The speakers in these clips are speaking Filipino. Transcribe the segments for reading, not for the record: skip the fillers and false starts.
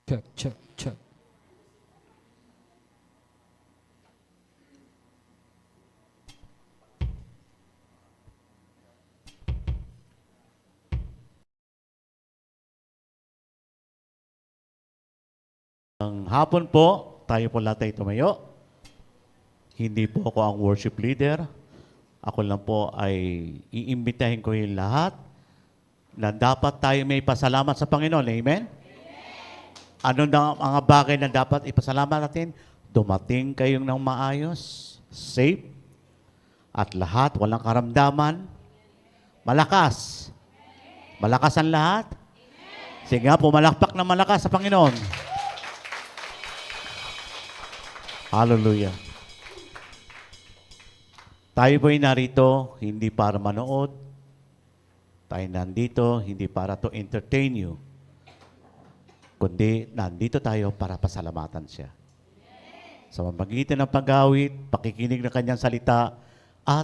Check, check, check. Ang hapon po, tayo po lahat ay tumayo. Hindi po ako ang worship leader. Ako lang po ay iimbitahin ko yung lahat na dapat tayo may pasalamat sa Panginoon. Amen? Ano na ang mga bagay na dapat ipasalamat natin? Dumating kayong ng maayos, safe, at lahat, walang karamdaman, malakas. Malakas ang lahat. Sige nga, pumalakpak na malakas sa Panginoon. Hallelujah. Tayo po'y narito hindi para manood. Tayo nandito hindi para to entertain you. Kundi nandito tayo para pasalamatan siya. Sa pamamagitan ng pag-awit, pakikinig ng kanyang salita, at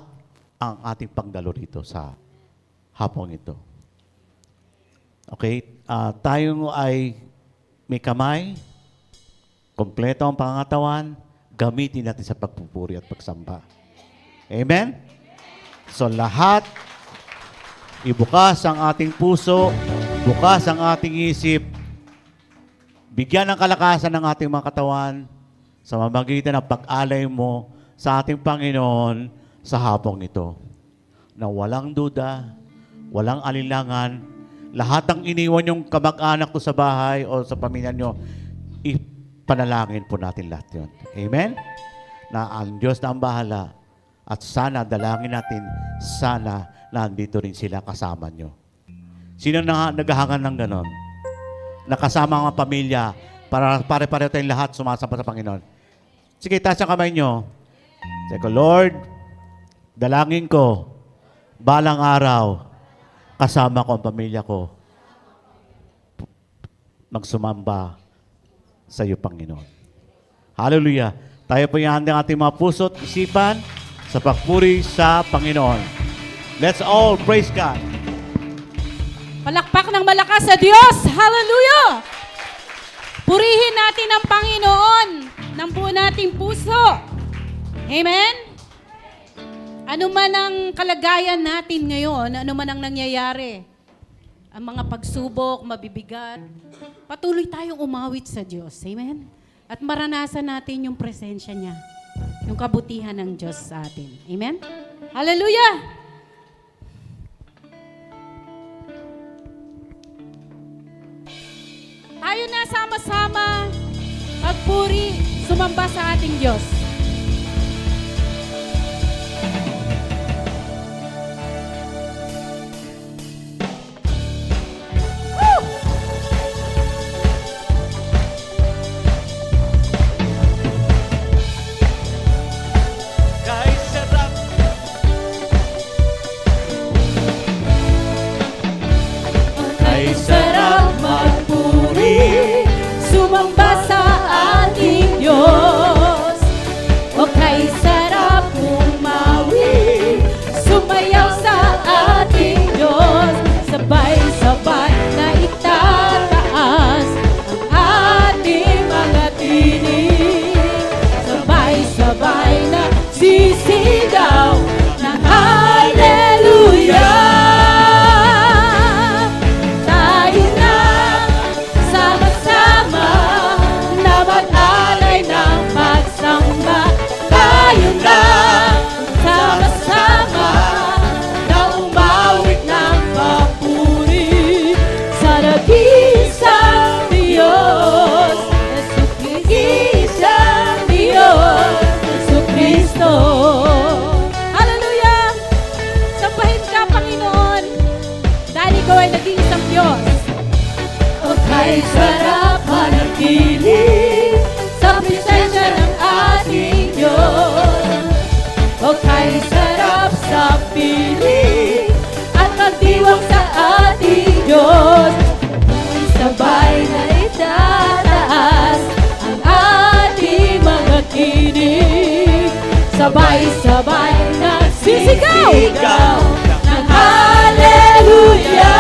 ang ating pagdalo rito sa hapong ito. Okay? Tayo ay may kamay, kompleto ang pangangatawan, gamitin natin sa pagpupuri at pagsamba. Amen? So lahat, ibukas ang ating puso, bukas ang ating isip, bigyan ng kalakasan ng ating mga katawan sa mamagitan ng pag-alay mo sa ating Panginoon sa hapong ito. Na walang duda, walang alinlangan, lahat ng iniwan yung kamag-anak ko sa bahay o sa pamilya nyo, panalangin po natin lahat yun. Amen? Na ang Diyos na ang bahala at sana dalangin natin, sana nandito rin sila kasama nyo. Sino na naghahangan ng ganon? Nakasama ang pamilya para pare-pareho tayong lahat sumasamba sa Panginoon. Sige, taas ang kamay nyo. Say ko, Lord, dalangin ko, balang araw, kasama ko ang pamilya ko, magsumamba sa iyo, Panginoon. Hallelujah. Tayo po yung handang ating mga puso at isipan sa pagpuri sa Panginoon. Let's all praise God. Palakpak ng malakas sa Diyos. Hallelujah! Purihin natin ang Panginoon ng buo nating puso. Amen? Ano man ang kalagayan natin ngayon, ano man ang nangyayari, ang mga pagsubok, mabibigat, patuloy tayong umawit sa Diyos. Amen? At maranasan natin yung presensya niya, yung kabutihan ng Diyos sa atin. Amen? Hallelujah! Tayo na sama-sama magpuri, sumamba sa ating Diyos. Ay sarap magpuri, Sumamba sa ating Diyos. O kay sarap umawi, sumayaw sa ating Diyos. Sabay-sabay na itataas ang ating mga tinig. Sabay-sabay na sisigaw ng Hallelujah. Tayo na sama-sama na mag-alay ng pagsamba. Tayo na sama-sama na umawit ng papuri sa nag-iisang Diyos, Jesucristo, Diyos, Jesucristo. Hallelujah! Sambahin ka, Panginoon, dahil ikaw ay nag-iisang Diyos. O kay sarap manatili sa presensya ng ating Diyos. O kay sarap sa piling at magdiwang sa ating Diyos. Sabay na itataas ang ating mga kinig. Sabay-sabay na sisigaw ng Hallelujah!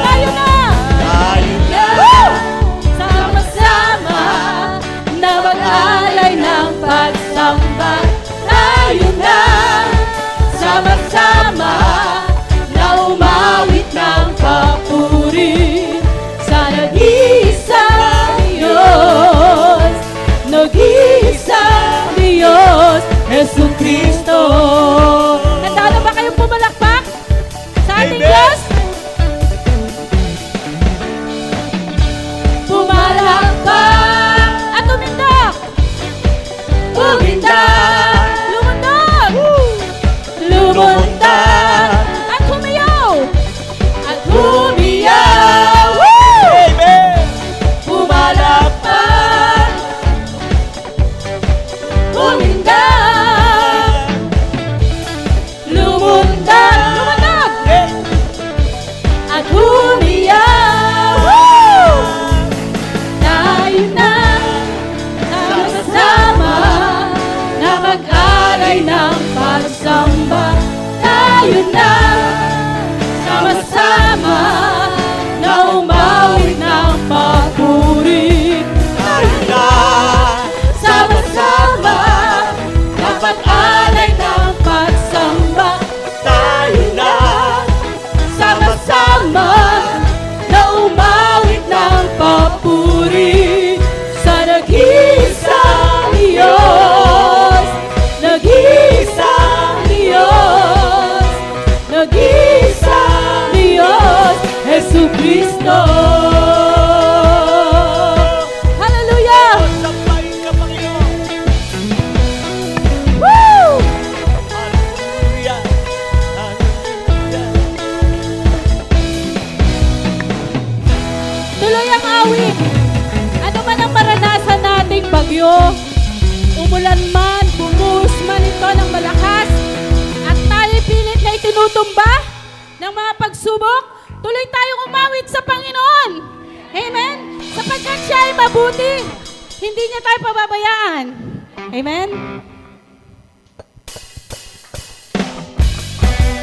Tayo na! tayo na. Woo! tayo na sama-sama na umawit ng papuri. Tayo na Sama-sama na pag-alay ng pagsamba. tayo na Sama-sama na umawit ng papuri sa nag-iisang Diyos, nag-iisang Diyos, nag-iisang Diyos, Jesucristo. Hallelujah! Sampayin ka, Panginoon. Woo! Hallelujah. Hallelujah. Tuloy ang awit. Ano man ang maranasan nating bagyo, umulan man, bumuhos man ito ng malakas, at tayo pilit na itinutumba ng mga pagsubok, tuloy tayong umawit sa Panginoon. Amen? Sapagkat siya ay mabuti, hindi niya tayo pababayaan. Amen?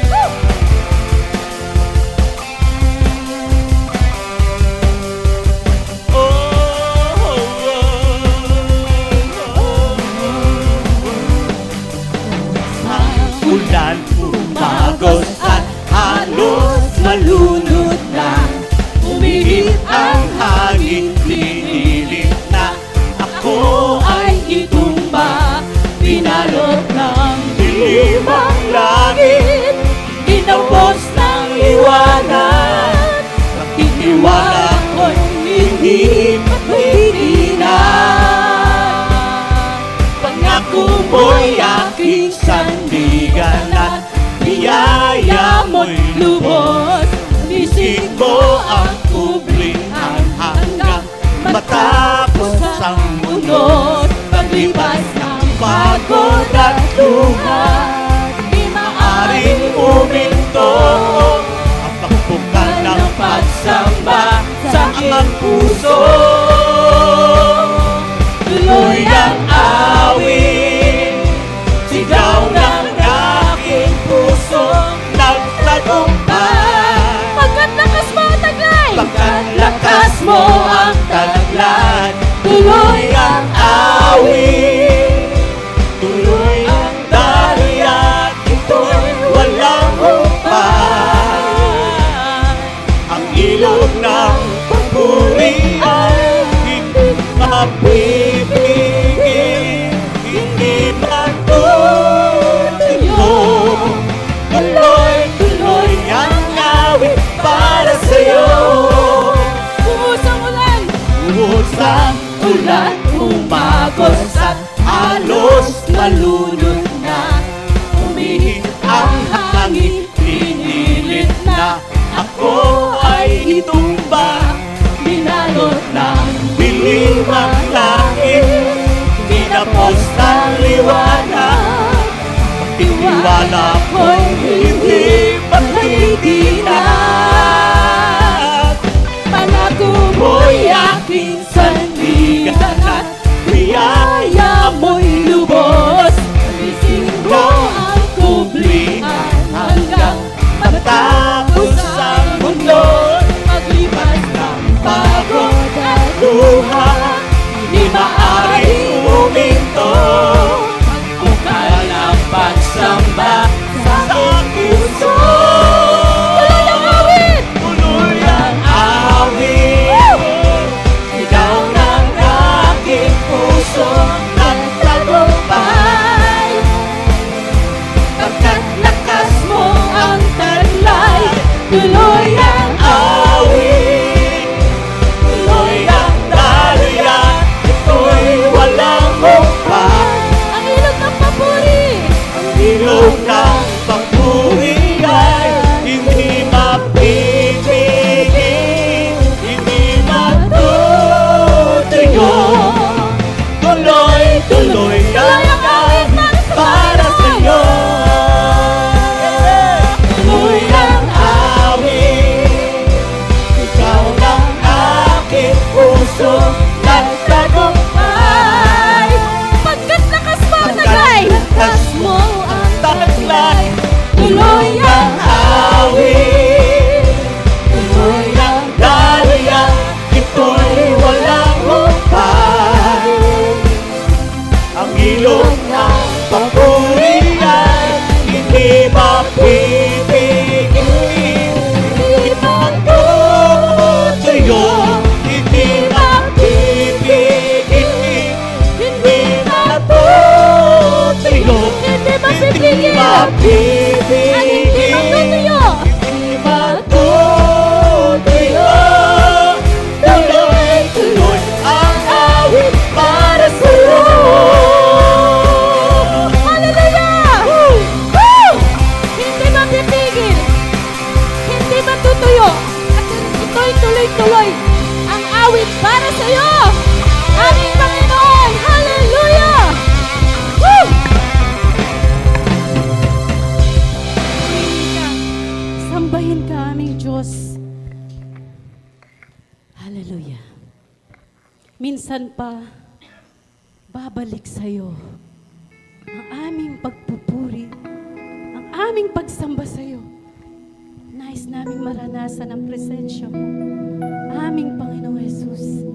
Woo! Ulan umagos at halos malunod na. Umihip ang hangin, pinilit na. Ako ay itumba, pinalot ng dilim ang langit, inabos ng liwanag. Pagtitiwala ko'y hindi matitinag. Pangako mo'y aking sandigan at biyaya mo'y lubos. Isip mo ang kublihan hanggang matapos ang mundo. Paglipas ng pagod at luha, di maaaring uminto ang pagbukan ng pagsamba sa amang puso. Tuloy ang awit, sigaw ng aking puso, nagtagumpay. Pagkat lakas mo ang taglay, Pagkalakas mo ang taglay, tuloy ang awit, tuloy ang dahil ito'y walang humpay. Ang ilog ng papuri ay hindi mapipigil, hindi matutuyo. Tuloy-tuloy ang awit para sa'yo. bumuhos ang ulan, Buhos ang ulan, umagos at halos malunod na. Umihip ang hangin, pinilit na. Ako ay itumba, binalot ng dilim ang langit, kinapos ng liwanag. Tiwala ko'y hindi matitinag. pangako Mo'y aking sandigan at biyaya mo'y lubos. Isip mo ang kublihan hanggang matapos ang mundo. paglipas Ng pagod at luha, di maaaring uminto. Bukal ang pagsamba Hallelujah. Minsan pa, babalik sa'yo ang aming pagpupuri, ang aming pagsamba sa'yo. Nais naming maranasan ang presensya mo, aming Panginoong Jesus.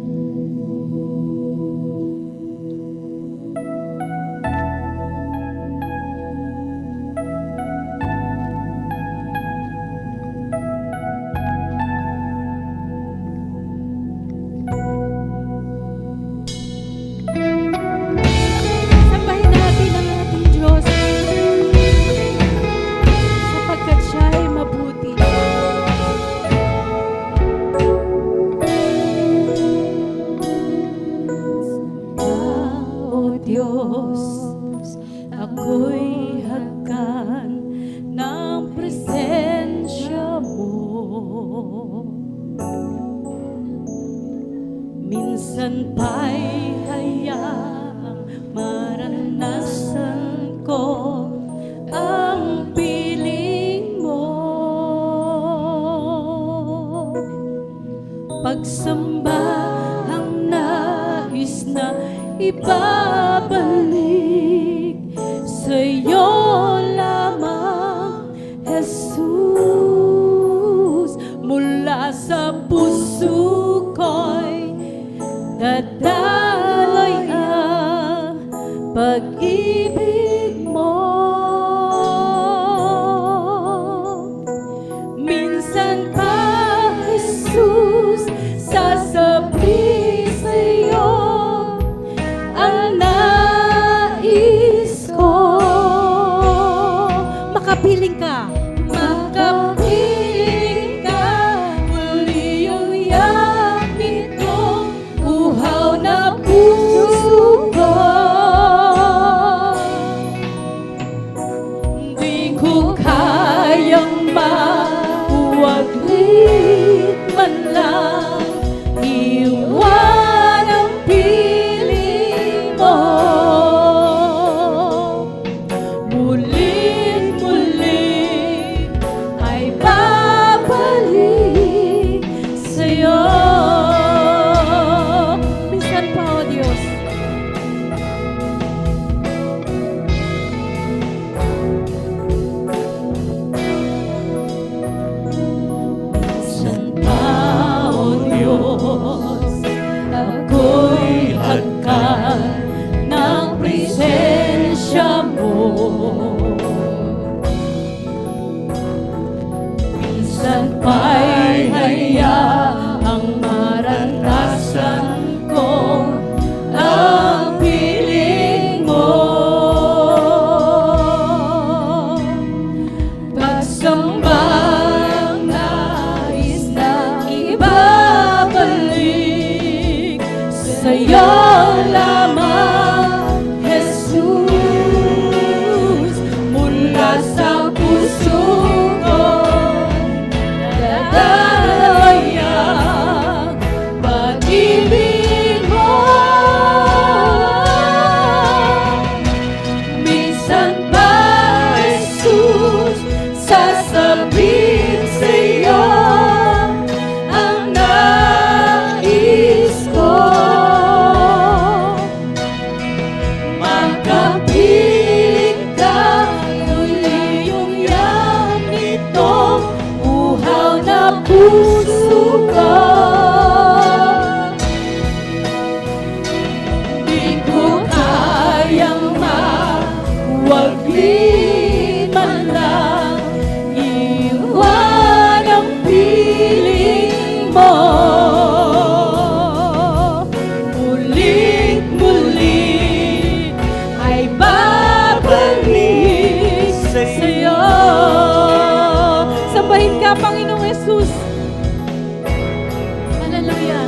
Sambahin natin ang ating Diyos sapagkat siya ay mabuti. O Diyos, ako'y hagkan ng presensya mo. Minsan pa'y hayaang maranasan ko ang piling mo. Pagsamba ang nais na ibabalik sa'yo lamang, Jesus. Mula sa puso ko'y dadaloy ang pag-ibig mo. Minsan pa, Jesus, sasabihin sa'yo ang nais ko. Makapiling ka. Makapiling ka. Muli yung yak nitong uhaw na puso ko. Di ko kayang mawaglit man lang iwan ang piling mo. Mulit-mulit ay babalik sa'yo. Minsan pa, O Diyos, minsan pa, O Diyos, ako'y hagkan ng presensya mo. Minsan pa'y hayaang maranasan ko ang piling mo. Pagsambang nais na ibabalik sa'yo lamang, Jesus. Mula sa puso ko dadaloy ang pag-ibig mo. Minsan pa, Jesus, sasabihin sa'yo ang nais ko. Makapiling ka, muli yung yak nitong uhaw na puso ko. Di ko kayang mawaglit man lang iwan ang piling mo. Mulit-mulit ay babalik sa'yo. Sambahin ka, Panginoong Jesus. Hallelujah.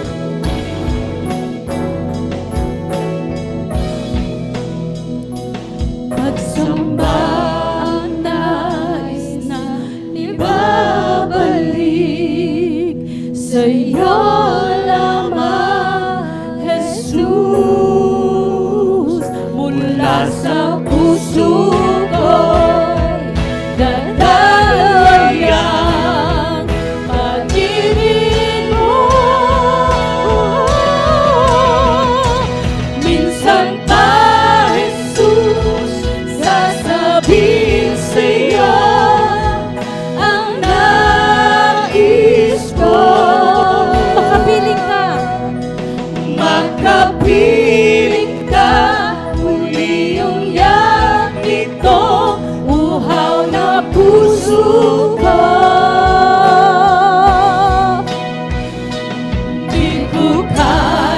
Pagsamba ang nais na ibabalik sa'yo lamang, Jesus. Mula sa puso ko'y dadaloy ang pag-ibig mo.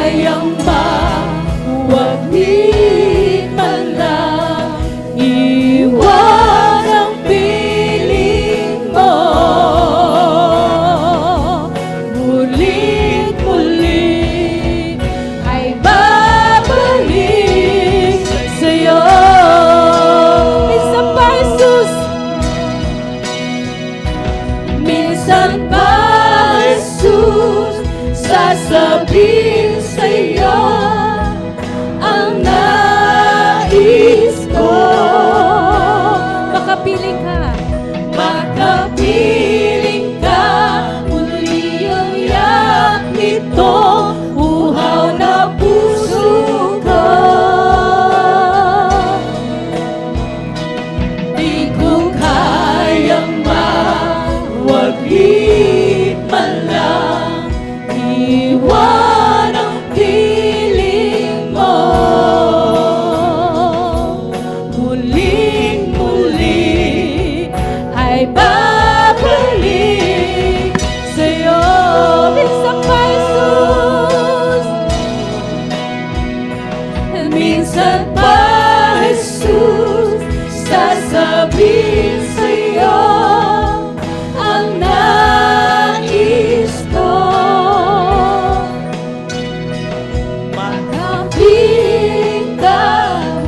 kayang mawaglit man lang, iwan ang piling mo. Mulit muli ay babalik sa'yo. Isa pa, Jesus. Minsan pa, Jesus, sasabihin sa'yo ang nais ko. Makapiling ka. Makapiling ka. Muli ang yak nito, uhaw na puso ko. Di ko kayang mawaglit man lang, iwan ang piling mo. Muling-muli ay babalik sa'yo. Minsan pa, Jesus. Minsan pa, Jesus, sasabihin sa'yo ang nais ko. Makapiling ka,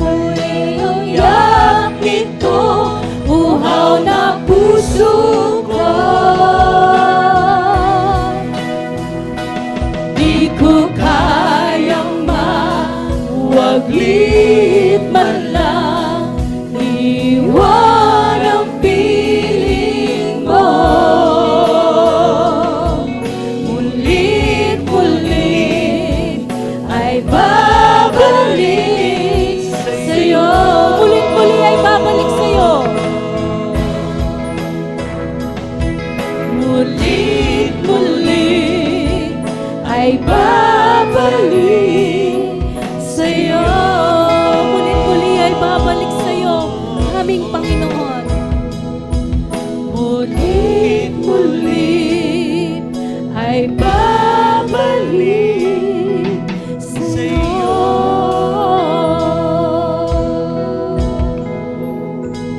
muli ang yak nito, uhaw na puso ko. Di ko kayang mawaglit man lang, iwan ang piling mo. Mulit-muli ay babalik sa'yo. Mulit-muli ay babalik sa'yo. Mulit-muli ay babalik sa'yo. Mulit-muli ay babalik sa'yo, aming Panginoon. Mulit-muli ay babalik sa'yo.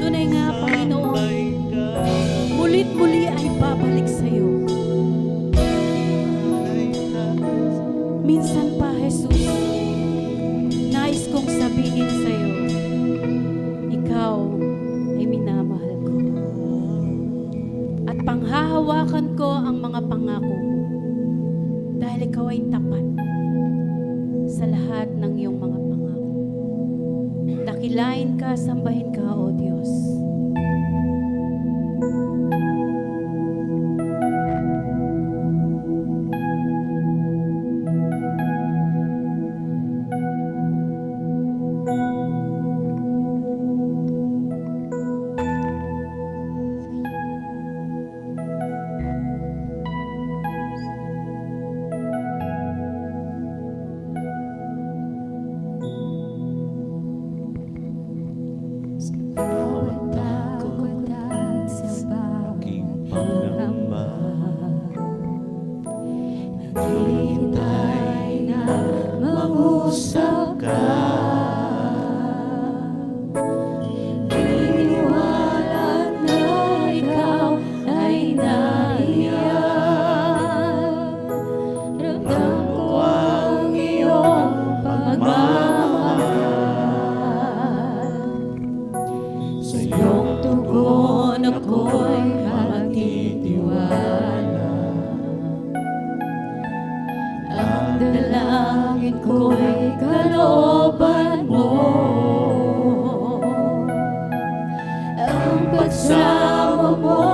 Tunay nga, Panginoon, mulit-muli ay babalik sa'yo. Minsan pa, Jesus, nais kong sabihin sa'yo, ikaw ay minamahal ko. At panghahawakan ko ang mga pangako mo, dahil ikaw ay tapat sa lahat ng iyong mga pangako. Dakilain ka, sambahin ka, O Diyos. Bawat pagod at sa aking pangamba, hintay na mangusap ka. Iniwala na ikaw ay naiyak. Ramdam ko ang iyong pagmamahal. Sa iyong tugon ako'y magtitiwala. Ang dalangin ko'y kalooban mo. Ang pagsama mo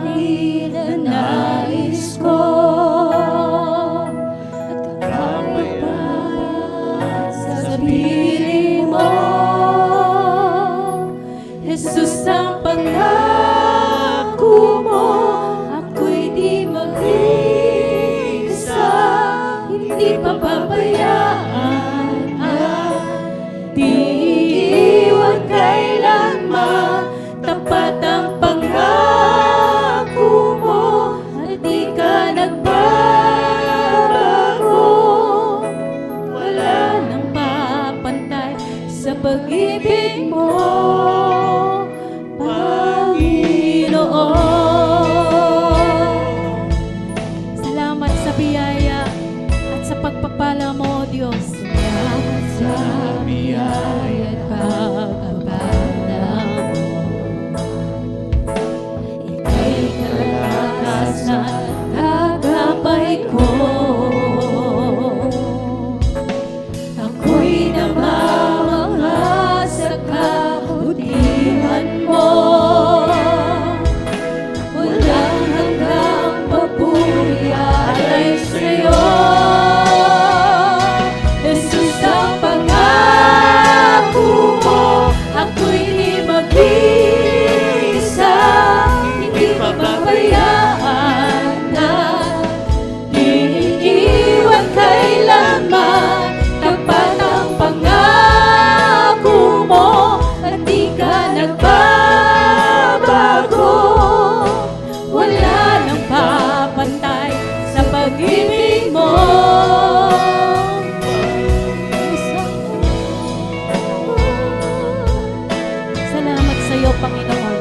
ninanais ko. At kapayapaan sa piling mo. Jesus, ang pangako mo, ako'y di mag-isa, hindi papabayaan at di iiwan kailanman. Tapat ang pangako mo at di ka nagbabago. biyaya at sa pagpapala mo, O Diyos. Salamat sa biyaya at pagpapala mo. Ika'y kalakasan at gabay ko. Ako'y namamangha sa kabutihan mo. Walang hanggang papuri alay sa'yo. Jesus ang pangako mo. Ako'y di mag-isa. Hindi pababayaan na iiwan kailanman. Tapat ang pangako mo at di ka nagbabago. Wala nang papantay sa pag-ibig mo. Salamat sa iyo, Panginoon.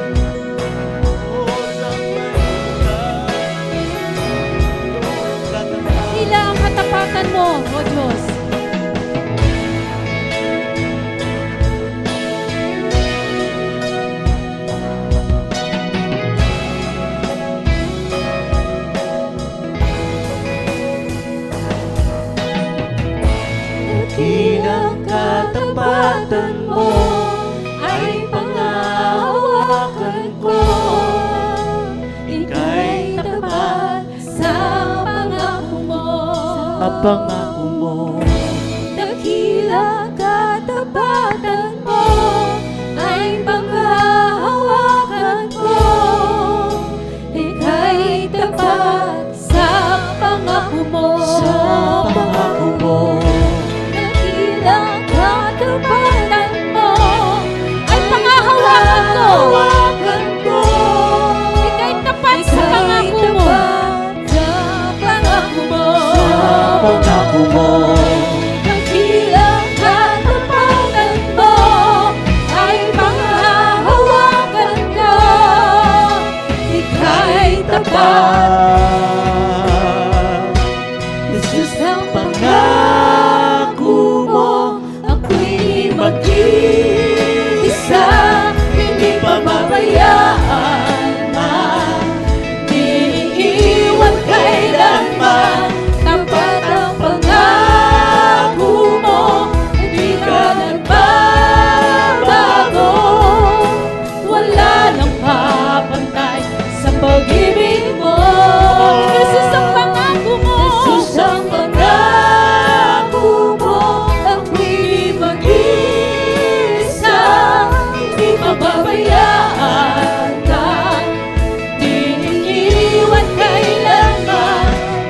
Tila ang katapatan mo, O Diyos. Dakilang katapatan mo ay pangahawakan ko. Ika'y tapat sa pangako mo. Pangako mo. Dakilang katapatan mo ay pangahawakan ko. Ika'y tapat sa pangako mo. Sa pangako mo. Dakilang katapatan mo Ay pangahawakan ko. hawakan ko. Ika'y tapat sa pangako mo. Sa pangako mo. Pangako mo. Dakilang katapatan mo ay panghahawakan ko. Ika'y tapat. Jesus ang pangako mo. Ako'y mag-isa. Hindi pababayaan man. Di iiwan kailanman. Tapat ang pangako mo. Hindi ka nagbabago. Wala nang papantay sa pag-ibig mo. Jesus ang pangako mo. Jesus ang pangako mo. Ako'y mag-isa. Hindi pababayaan ka. Di iiwan kailanman.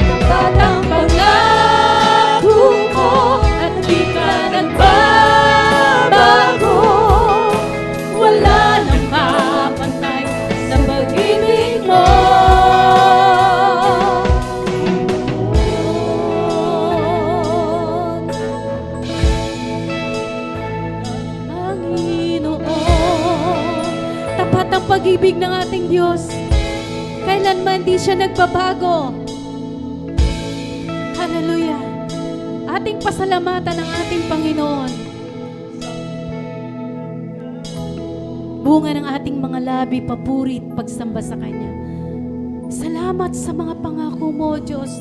Tapat ang pangako mo. At di ka nagbabago. Wala nang kapantay sa pag-ibig mo. Panginoon, Tapat ang pag-ibig ng ating Diyos. Kailanman di siya nagbabago. Hallelujah. Ating pasalamatan ang ating Panginoon. Bunga ng ating mga labi, papuri at pagsamba sa Kanya. Salamat sa mga pangako mo, Diyos,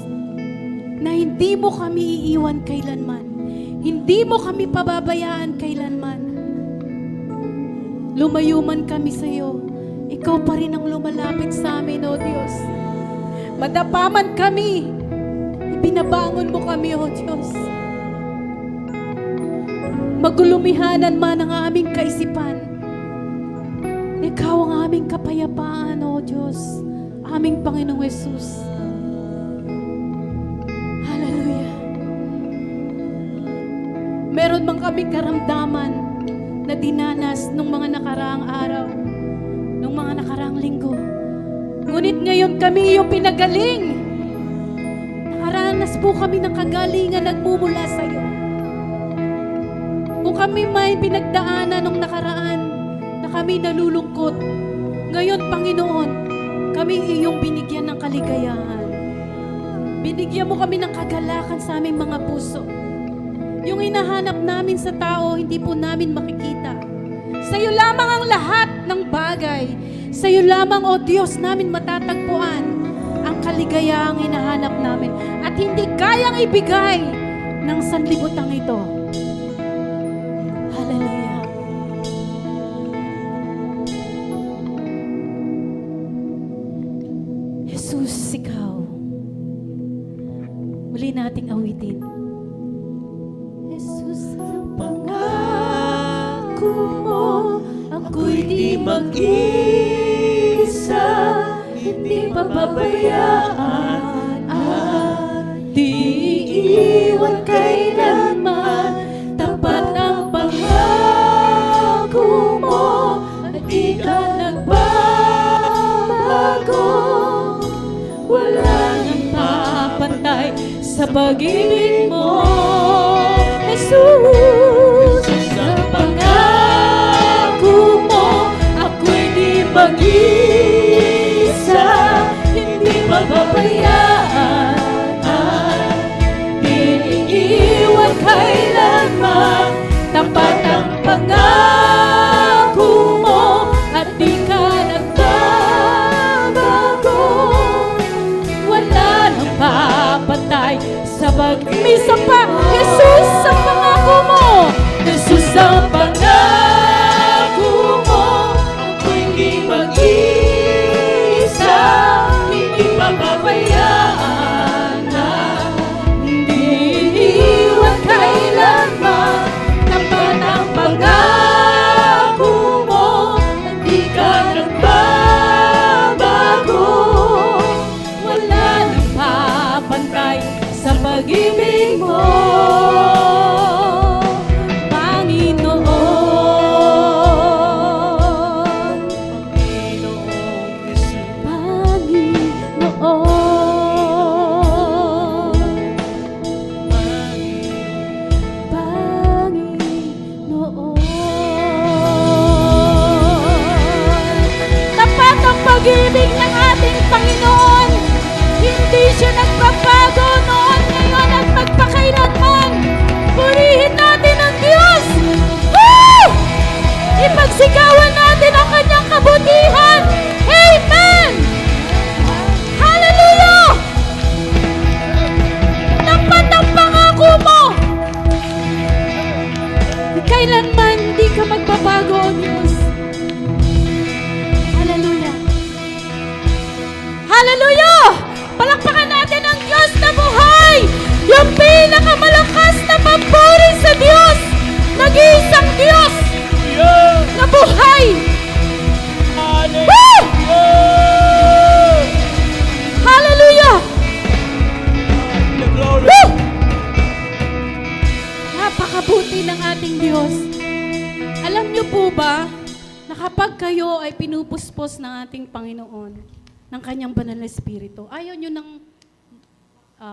na hindi mo kami iiwan kailanman. Hindi mo kami pababayaan kailanman. Lumayo man kami sa iyo, ikaw pa rin ang lumalapit sa amin, O Diyos. Madapaman kami, ibinabangon mo kami, O Diyos. Magulumihanan man ang aming kaisipan, ikaw ang aming kapayapaan, O Diyos, aming Panginoong Yesus. Hallelujah. Meron man kaming karamdaman na dinanas nung mga nakaraang araw, nung mga nakaraang linggo. Ngunit ngayon kami iyong pinagaling. Nakaranas po kami ng kagalingan nagmumula sa iyo. Kung kami may pinagdaanan nung nakaraan na kami nalulungkot, ngayon, Panginoon, kami iyong binigyan ng kaligayahan. Binigyan mo kami ng kagalakan sa aming mga puso. Yung hinahanap namin sa tao, hindi po namin makikita. Sa iyo lamang ang lahat ng bagay. Sa iyo lamang, O Diyos, namin matatagpuan ang kaligayaang hinahanap namin. At hindi kayang ibigay ng sanlibutan ito. Hallelujah. Jesus, ikaw. Muli nating awitin. Jesus, ang pangako mo, ako'y di mag-isa, hindi pababayaan at di iiwan kailanman. Tapat ang pangako mo at di ka nagbabago. Wala nang papantay sa pag-ibig mo, Jesus. Sa pangako mo, ako'y di mag-isa, hindi pababayaan at di iiwan kailanman. Tapat ang pangako mo at di ka nagbabago. Wala nang papatay sa pag-ibig pa. Jesus, sa pangako mo. Jesus, sa pangako mo, ako'y di mag-isa, hindi pababayaan at hindi iiwan kailanman. Tapat ang pangako mo at di ka nagbabago. Wala nang papantay sa pag-ibig mo, Panginoon. Tapat ang pag-ibig ng ating Panginoon. Hindi siya nagbabago noon, ngayon at magpakailanman. Purihin natin ang Diyos! Woo! Ipagsigawan natin ang kanyang kabutihan! Amen! Hallelujah! Tapat ang pangako mo! Kailanman di ka magbabago, O Diyos. Hallelujah! Hallelujah! Palakpakan natin ang Diyos na buhay! Yung pinakamalakas na papuri sa Diyos! Nag-iisang Diyos na buhay! Woo! Hallelujah! Woo! Napakabuti ng ating Diyos. Alam niyo po ba na kapag kayo ay pinupuspos ng ating Panginoon, ng kanyang banal na espiritu, ayaw nyo nang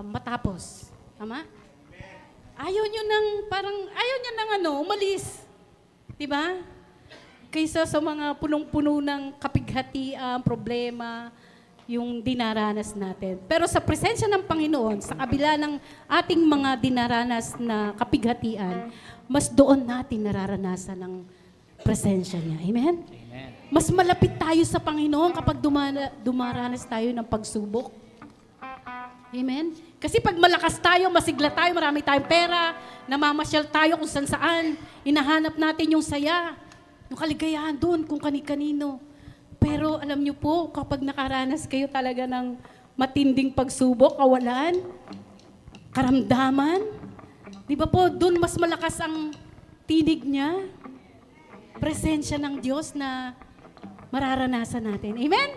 matapos. Tama? Ayaw nyo nang umalis. Diba? Kaysa sa mga punong-puno ng kapighatian, problema, yung dinaranas natin. Pero sa presensya ng Panginoon, sa kabila ng ating mga dinaranas na kapighatian, mas doon natin nararanasan ang presensya niya. Amen? Mas malapit tayo sa Panginoon kapag dumaranas tayo ng pagsubok. Amen? Kasi pag malakas tayo, masigla tayo, marami tayong pera, namamasyal tayo kung saan-saan, hinahanap natin yung saya, yung kaligayahan doon kung kani-kanino. Pero alam niyo po, kapag nakaranas kayo talaga ng matinding pagsubok, kawalan, karamdaman, di ba po, doon mas malakas ang tinig niya, presensya ng Diyos na mararanasan natin. Amen?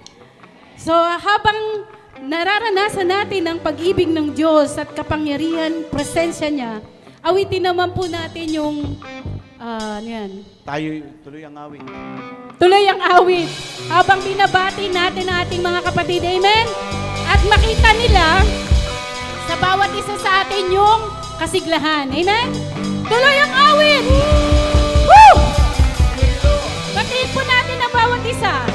So, habang nararanasan natin ang pag-ibig ng Diyos at kapangyarihan, presensya niya, awitin naman po natin yung, yan. Tayo tuloy ang awit. Tuloy ang awit. Habang binabati natin ang ating mga kapatid. Amen? At makita nila sa bawat isa sa atin yung kasiglahan. Amen? Tuloy ang awit! Woo! Batiin po natin ang bawat isa.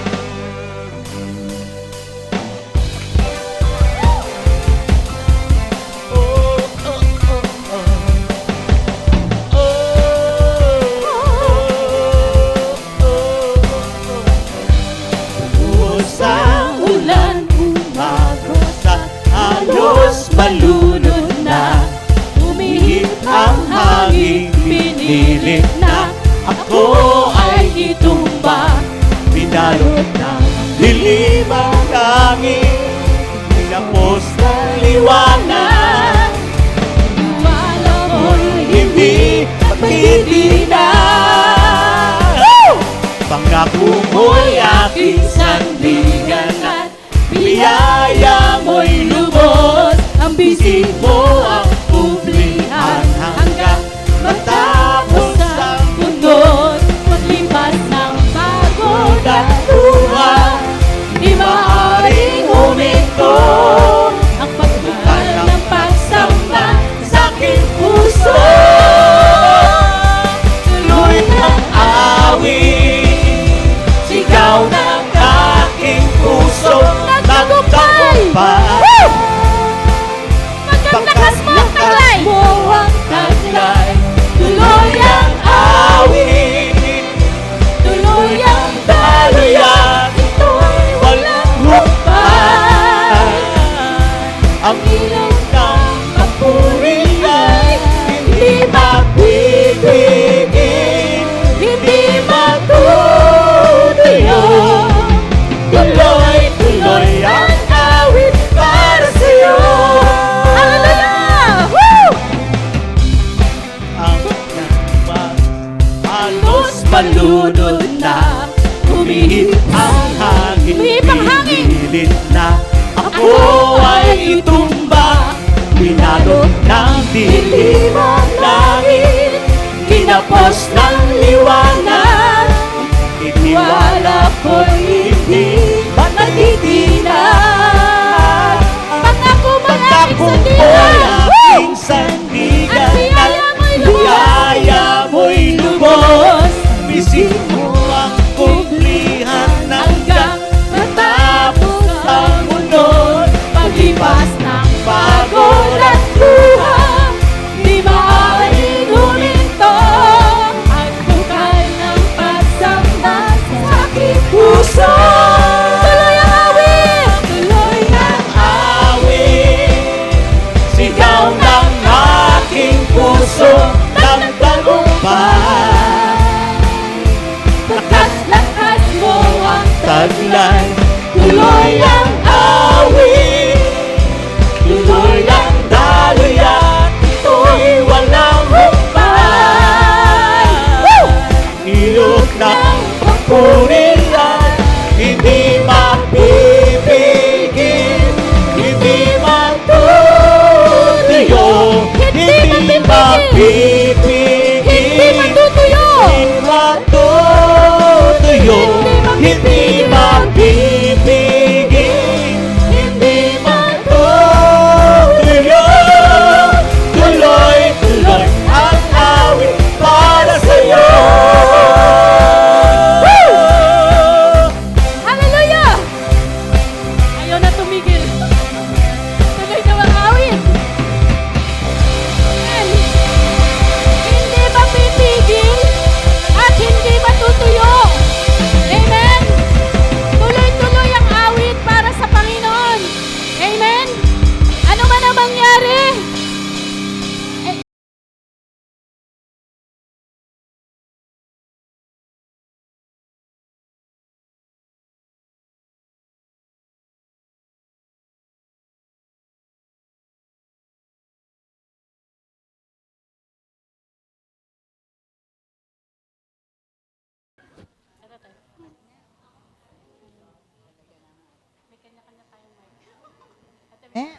Ibisig mo ang publihan hanggang matapos ang mundo. Maglipas ng pagod at luha, di maaaring huminto ang pagmahal ng pagsamba sa aking puso. Tuloy ng awit, sigaw ng aking puso, nagtagumpay. Magkalakas mo ang taglay. Mo ang taglay, tuloy ang awit, tuloy ang daluyan, ito'y walang humpay. Ang ilaw ng kapurihan, hindi mapipigil, hindi matutuyo. Tuloy-tuloy ang awit para sa'yo. Hallelujah! Woo! Ang Halos malunod na, humihip ang hangin. Humihip ang hangin. Pilit na Ako ay itumba, binalot ng dilim ang langit, kinapos ng liwanag. Itiwala ko'y hindi matitinan. Pangako mo ang aking Pagkakong sandigan. aking sandigan, Ang biyaya mo'y lubos. biyaya mo'y lubos. Bisig mo ang kumplihan hanggang matapos ang mundo. Paglipas ng pagod at luha, di maaaring huminto ang bukal ng pagsamba sa aking puso. Tuloy ang awit. Tuloy ang awit, sigaw ng aking puso, nagtagumpay. Lakas-lakas mo ang Taglay, tuloy ang awit, tuloy ang daluyan, ito'y walang humpay. ilog ng Pagpurihan, hindi mapipigil, hindi matutuyo, Hindi mapipigil. Hindi matutuyo. Hindi matutuyo, hindi mapipigil, hindi matutuyo. Tuloy-tuloy ang awit para sa'yo. Hallelujah! Ayaw na tumigil. Tuloy daw ang awit. Amen. Hindi mapipigil at hindi matutuyo. Amen. Tuloy-tuloy ang awit para sa Panginoon. Amen. Ano man ang mangyari, Eh,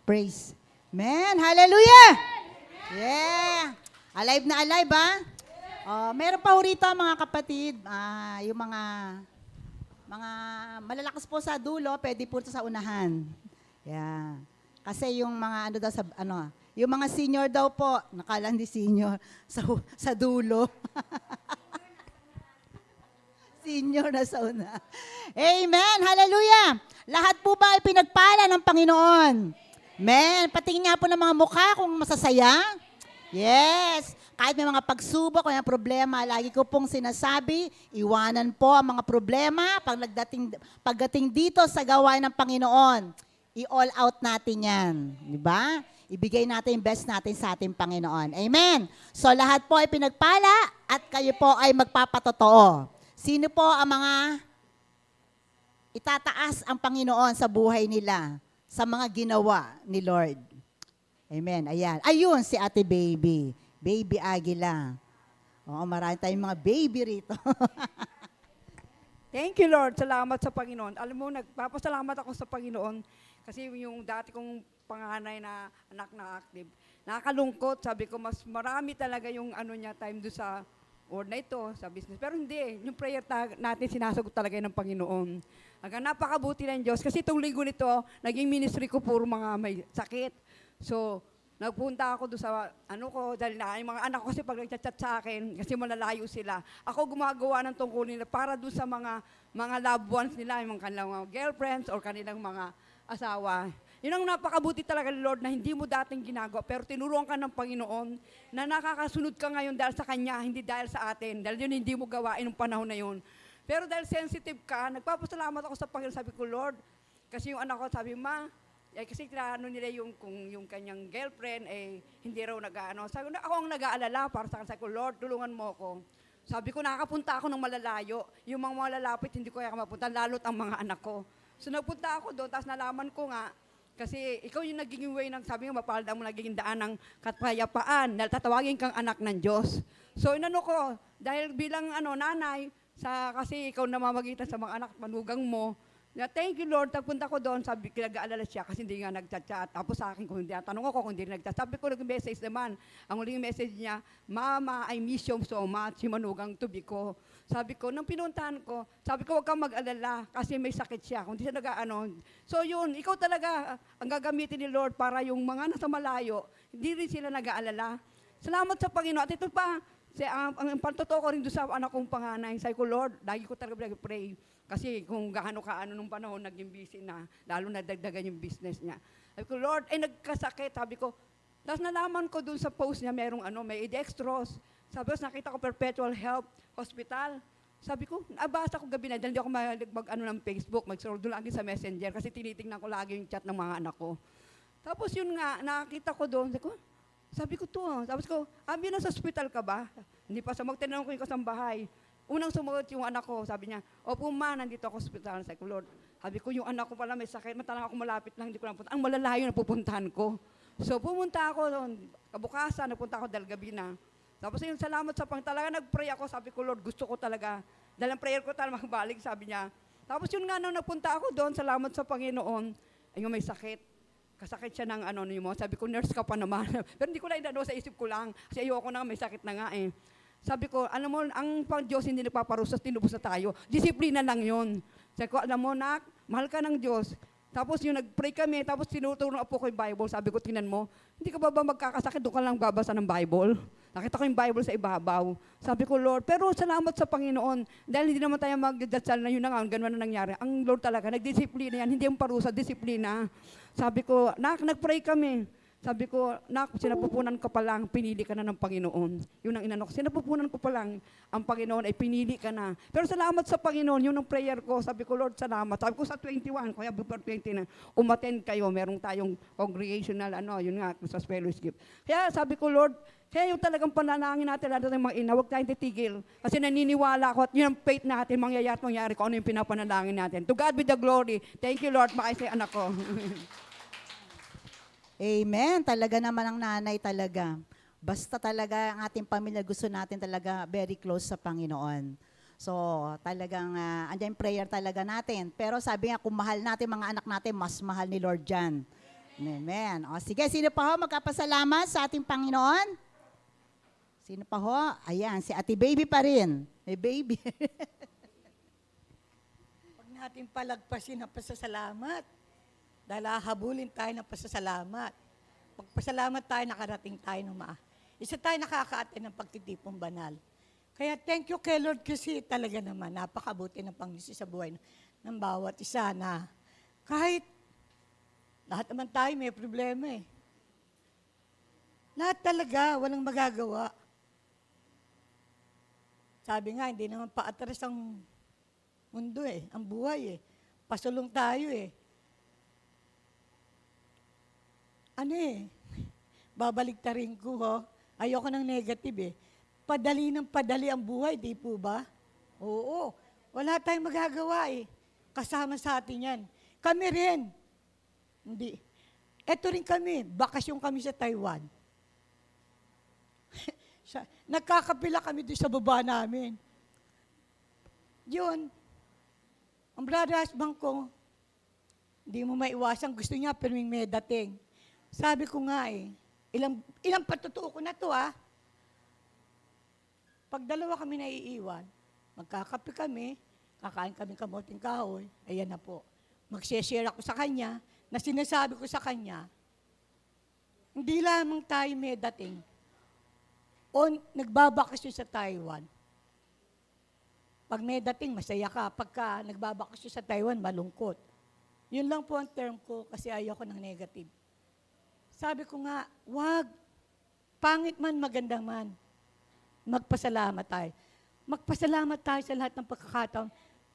praise. Man, hallelujah! Yeah! Alive na alive, ha? Meron pa ho rito, mga kapatid, yung mga malalakas po sa dulo, pwede po ito sa unahan. Yeah. Kasi yung mga ano daw sa yung mga senior daw po, nakala hindi senior sa dulo. Senior na sa una. Amen. Hallelujah. Lahat po ba ay pinagpala ng Panginoon? Amen. Patingin nga po ng mga mukha kung masasaya. Yes. Kahit may mga pagsubok o may problema, lagi ko pong sinasabi, iwanan po ang mga problema pagdating dito sa gawain ng Panginoon. I-all out natin yan. Di ba? Ibigay natin yung best natin sa ating Panginoon. Amen. So lahat po ay pinagpala at kayo po ay magpapatotoo. Sino po ang mga itataas ang Panginoon sa buhay nila, sa mga ginawa ni Lord? Amen. Ayan. Ayun si Ate Baby. Baby Aguila. Oo, marami tayong mga baby rito. Thank you, Lord. Salamat sa Panginoon. Alam mo, nagpapasalamat ako sa Panginoon kasi yung dati kong panganay na anak na active. Nakakalungkot, sabi ko, mas marami talaga yung ano niya, time doon sa word na ito, sa business. Pero hindi, yung prayer natin sinasagot talaga ng Panginoon. Hanggang napakabuti ng Diyos. Kasi itong linggo nito, naging ministry ko puro mga may sakit. So, nagpunta ako doon sa ano ko, dahil na yung mga anak ko kasi pag nagchat-chat sa akin, kasi malalayo sila, ako gumagawa ng tungkulin nila para doon sa mga loved ones nila, yung kanilang mga girlfriends or kanilang mga asawa. Yun ang napakabuti talaga ni Lord na hindi mo dating ginagawa, pero tinuruan ka ng Panginoon na nakakasunod ka ngayon dahil sa Kanya, hindi dahil sa atin. Dahil yun hindi mo gawain ng panahon na yun. Pero dahil sensitive ka, nagpapasalamat ako sa Panginoon, sabi ko, Lord, kasi yung anak ko sabi, Ma, kasi tinano nila yung kanyang girlfriend, hindi raw nag-ano. Sabi ko, ako ang nag-aalala para sa kanya. Sabi ko, Lord, tulungan mo ako. Sabi ko, nakakapunta ako ng malalayo. Yung mga malalapit, hindi ko kaya mapunta, lalo't ang mga anak ko. So nagpunta ako doon, tapos nalaman ko nga, kasi ikaw yung naging way ng, sabi nga, mapalda mo naging daan ng kapayapaan, dahil tatawagin kang anak ng Diyos. So inano ko, dahil bilang nanay, kasi ikaw namamagitan sa mga anak, manugang mo, thank you Lord, nagpunta ko doon, sabi, nag-aalala siya kasi hindi nga nag-chat-chat. Tapos sa akin, kung hindi, tanong ako kung hindi nag-chat. Sabi ko, nag-message naman. Ang huling message niya, Mama, I miss you so much, si manugang tubi ko. Sabi ko, nung pinuntahan ko, sabi ko, huwag kang mag-alala kasi may sakit siya. Kung hindi siya nag-ano. So yun, ikaw talaga ang gagamitin ni Lord para yung mga nasa malayo, hindi rin sila nag-aalala. Salamat sa Panginoon. At ito pa, ang pantotoo ko rin doon sa anak kong panganay. Sabi ko, Lord, lagi ko talaga pray. Kasi kung gaano kaano nung panahon, naging busy na, lalo na dagdagan yung business niya. Sabi ko, Lord, nagkasakit. Sabi ko, tapos nalaman ko dun sa post niya, merong may dextrose. Sabi ko, nakita ko Perpetual Health Hospital. Sabi ko, nabasa ko gabi na, dahil hindi ako ng Facebook, mag-scroll doon lagi sa Messenger, kasi tinitingnan ko lagi yung chat ng mga anak ko. Tapos yun nga, nakita ko doon, sabi ko to, tapos ko, Abi, nasa hospital ka ba? Hindi pa, magtinanong ko yung kasambahay. Unang sumagot yung anak ko, sabi niya, opo ma, nandito ako sa hospital. Sabi ko, Lord, sabi ko, yung anak ko pala may sakit, matalang ako malapit lang, hindi ko lang punta. Ang malalayo na pupuntahan ko. So pumunta ako doon, kabukasan, nagpunta ako dahil gabi na. Tapos yung salamat sa talaga nag-pray ako, sabi ko, Lord, gusto ko talaga. Dahil ang prayer ko talaga magbalik, sabi niya. Tapos yun nga, nung nagpunta ako doon, salamat sa Panginoon, ayun may sakit. Kasakit siya ng sabi ko, nurse ka pa naman. Pero hindi ko lang sa isip ko lang, kasi ayoko na, may sakit na nga eh. Sabi ko, alam mo, ang Diyos hindi nagpaparusas, tinubos na tayo. Disiplina lang yun. Sabi ko, alam mo, nak, mahal ka ng Diyos. Tapos yung nag-pray kami, tapos tinuturo po ko yung Bible. Sabi ko, tingnan mo, hindi ka ba magkakasakit, doon ka lang babasa ng Bible? Nakita ko yung Bible sa ibabaw. Sabi ko, Lord, pero salamat sa Panginoon. Dahil hindi naman tayo magdadsal na yun na nga, ganun na nangyari. Ang Lord talaga, nagdisiplina yan, hindi yung parusa, disiplina. Sabi ko, nak, nag-pray kami. Sabi ko, nak, sinapupunan ka pa lang, pinili ka na ng Panginoon. Yun ang inano ko, sinapupunan ko pa lang, ang Panginoon ay pinili ka na. Pero salamat sa Panginoon, yun ang prayer ko. Sabi ko, Lord, salamat. Sabi ko sa 21, kaya before 20 na, umattend kayo, meron tayong congregational, yun nga, sa fellowship. Kaya sabi ko, Lord, kaya yung talagang panalangin natin, lahat ng mga ina, huwag tayong titigil. Kasi naniniwala ako at yun ang faith natin, mangyayari kung ano yung pinapanalangin natin. To God be the glory. Thank you, Lord, makaisay anak ko. Amen. Talaga naman ang nanay talaga. Basta talaga ang ating pamilya gusto natin talaga very close sa Panginoon. So talagang andyan prayer talaga natin. Pero sabi nga kung mahal natin mga anak natin, mas mahal ni Lord Jan. Amen. O sige, sino pa ho magkapasalamat sa ating Panginoon? Sino pa ho? Ayan, si Ate Baby pa rin. May baby. Huwag natin palagpasin ang pasasalamat. Dahil hahabulin tayo ng pasasalamat. Pagpasalamat tayo, nakarating tayo ng isa tayo nakakaatin ng pagtitipong banal. Kaya thank you kay Lord kasi talaga naman, napakabuti ng Panginoon sa buhay ng bawat isa na kahit lahat naman tayo may problema eh. Lahat talaga, walang magagawa. Sabi nga, hindi naman paatras ang mundo eh, ang buhay eh. Pasulong tayo eh. Babaliktarin ko, ayoko ng negative eh. Padali ng padali ang buhay, di po ba? Oo, wala tayong magagawa eh. Kasama sa atin yan. Kami rin. Hindi. Eto rin kami, bakasyon kami sa Taiwan. Nagkakapila kami doon sa baba namin. Yun, ang brother husband ko, hindi mo maiwasan, gusto niya pero may dating. Sabi ko nga ilang patutuo ko na to Pag dalawa kami naiiwan, magkakape kami, kakain kami kamoting kahoy, ayan na po. Mag-share ako sa kanya, na sinasabi ko sa kanya, hindi lamang tayo may dating, o nagbabakasyon sa Taiwan. Pag may dating, masaya ka. Pagka nagbabakasyon sa Taiwan, malungkot. Yun lang po ang term ko kasi ayoko ng negative. Sabi ko nga, wag. Pangit man, maganda man. Magpasalamat tayo. Magpasalamat tayo sa lahat ng pagkakataon.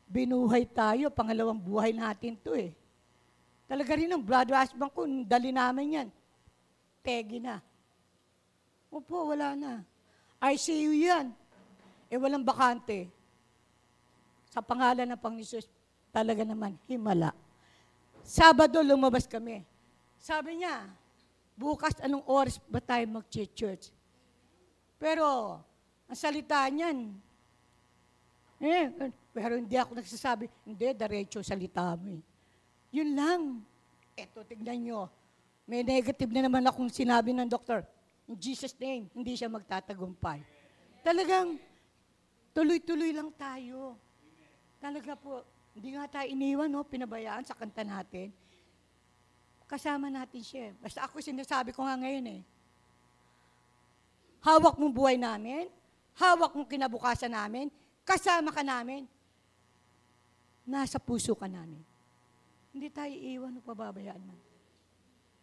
Binuhay tayo, pangalawang buhay natin to Talaga rin ang brother husband ko, dali namin yan. Pegi na. Opo, wala na. ICU yan. Walang bakante. Sa pangalan ng Panginoon Jesus, talaga naman, himala. Sabado, lumabas kami. Sabi niya, bukas anong oras ba tayo mag-church? Pero, ang salita niyan, pero hindi ako nagsasabi, hindi, diretso salita mo Yun lang. Eto, tignan nyo. May negative na naman akong sinabi ng doktor. In Jesus' name, hindi siya magtatagumpay. Talagang, tuloy-tuloy lang tayo. Talaga po, hindi nga tayo iniwan, pinabayaan sa kanta natin. Kasama natin siya. Basta ako sinasabi ko nga ngayon hawak mong buhay namin, hawak mong kinabukasan namin, kasama ka namin, nasa puso ka namin. Hindi tayo iiwan o pababayaan man.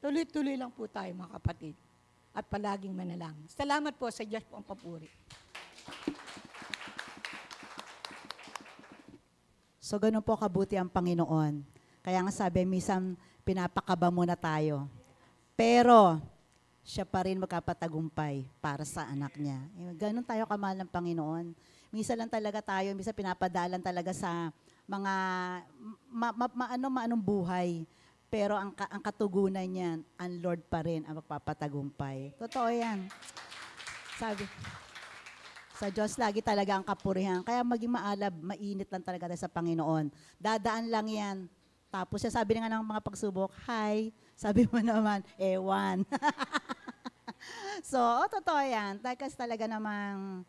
Tuloy-tuloy lang po tayo mga kapatid. At palaging manalangin. Salamat po sa Diyos po ang papuri. So, ganun po kabuti ang Panginoon. Kaya nga sabi, minsan pinapakaba muna tayo. Pero, siya pa rin magkapatagumpay para sa anak niya. Ganun tayo kamahal ng Panginoon. Minsan lang talaga tayo, minsan pinapadalan talaga sa mga maanong buhay. Pero ang katugunan niyan, ang Lord pa rin ang magpapatagumpay. Totoo yan. Sabi, sa Diyos lagi talaga ang kapurihan. Kaya maging maalab, mainit lang talaga tayo sa Panginoon. Dadaan lang yan. Tapos sabi nga ng mga pagsubok, hi. Sabi mo naman, ewan. So, totoo yan. Kasi talaga namang,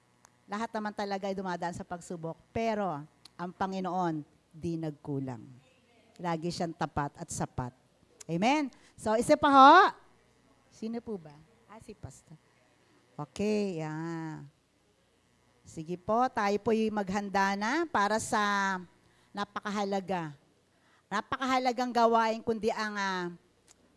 lahat naman talaga ay dumadaan sa pagsubok. Pero, ang Panginoon, di nagkulang. Lagi siyang tapat at sapat. Amen? So, isa pa ho. Sino po ba? Si Pastor. Okay, yan. Sige po, tayo po yung maghanda na para sa napakahalagang gawain kundi ang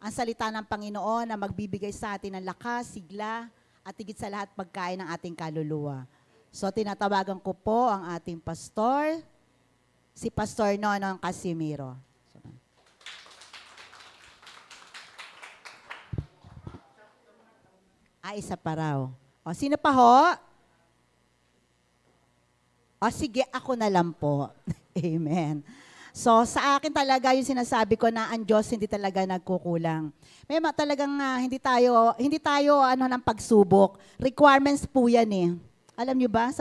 salita ng Panginoon na magbibigay sa atin ng lakas, sigla, at higit sa lahat pagkain ng ating kaluluwa. So, tinatawagan ko po ang ating pastor, si Pastor Nonong Casimiro. Isa pa raw. O, sino pa ho? O, sige, ako na lang po. Amen. So, sa akin talaga yung sinasabi ko na ang Diyos hindi talaga nagkukulang. May talagang hindi tayo ng pagsubok. Requirements po yan Alam nyo ba,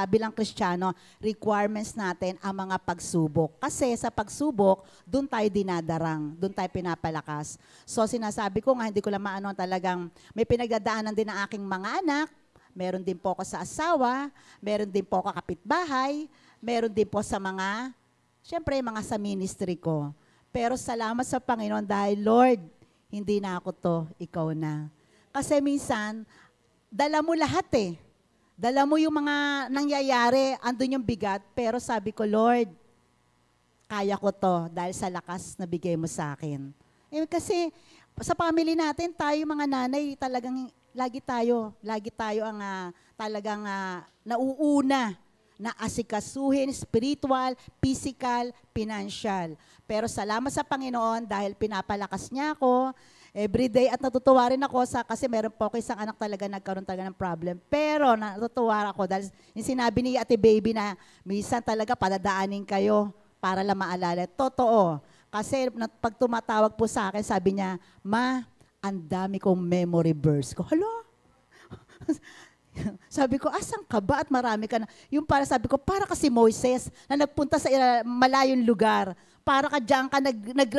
bilang Kristiyano, requirements natin ang mga pagsubok. Kasi sa pagsubok, doon tayo dinadarang, doon tayo pinapalakas. So sinasabi ko nga, hindi ko lang talagang may pinagdadaanan din ng aking mga anak, meron din po ako sa asawa, meron din po ako kapitbahay, meron din po sa syempre mga sa ministry ko. Pero salamat sa Panginoon dahil, Lord, hindi na ako to, ikaw na. Kasi minsan, dala mo lahat Dala mo yung mga nangyayari, andun yung bigat, pero sabi ko, Lord, kaya ko to dahil sa lakas na bigay mo sa akin. Kasi sa family natin, tayo mga nanay, talagang lagi tayo ang talagang nauuna na asikasuhin, spiritual, physical, financial. Pero salamat sa Panginoon dahil pinapalakas niya ako, everyday at natutuwa rin ako kasi meron po ako isang anak talaga nagkaroon talaga ng problem. Pero natutuwa ako dahil yung sinabi ni Ate Baby na minsan talaga padadaanin kayo para lang maalala. Totoo. Kasi pag tumatawag po sa akin, sabi niya, Ma, ang dami kong memory verse ko. Hala? Sabi ko, asan ka ba at marami ka na? Yung para sabi ko, para kasi Moises na nagpunta sa malayong lugar. Para ka diyan ka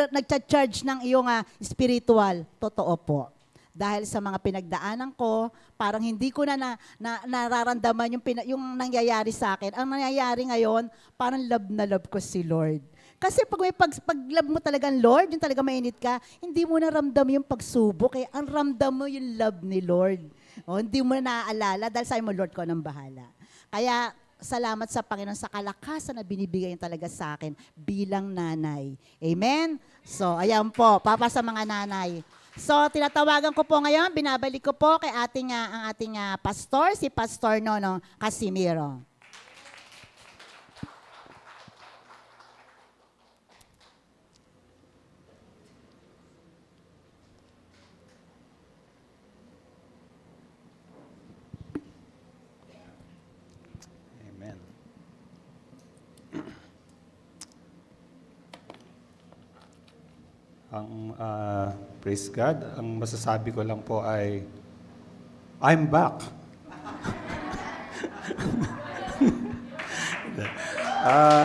nagcha-charge ng iyong spiritual. Totoo po. Dahil sa mga pinagdaanan ko, parang hindi ko nararamdaman yung nangyayari sa akin. Ang nangyayari ngayon, parang love na love ko si Lord. Kasi pag love mo talagang Lord, yung talaga mainit ka, hindi mo na ramdam yung pagsubok. Eh. Ang ramdam mo yung love ni Lord. O, hindi mo na naaalala dahil sabi mo, Lord ko nang bahala. Kaya, salamat sa Panginoon sa kalakasan na binibigay niya talaga sa akin bilang nanay. Amen? So, ayan po, papa sa mga nanay. So, tinatawagan ko po ngayon, binabalik ko po kay ang ating pastor, si Pastor Nono Casimiro. Amen. Praise God, ang masasabi ko lang po ay, I'm back. Ah,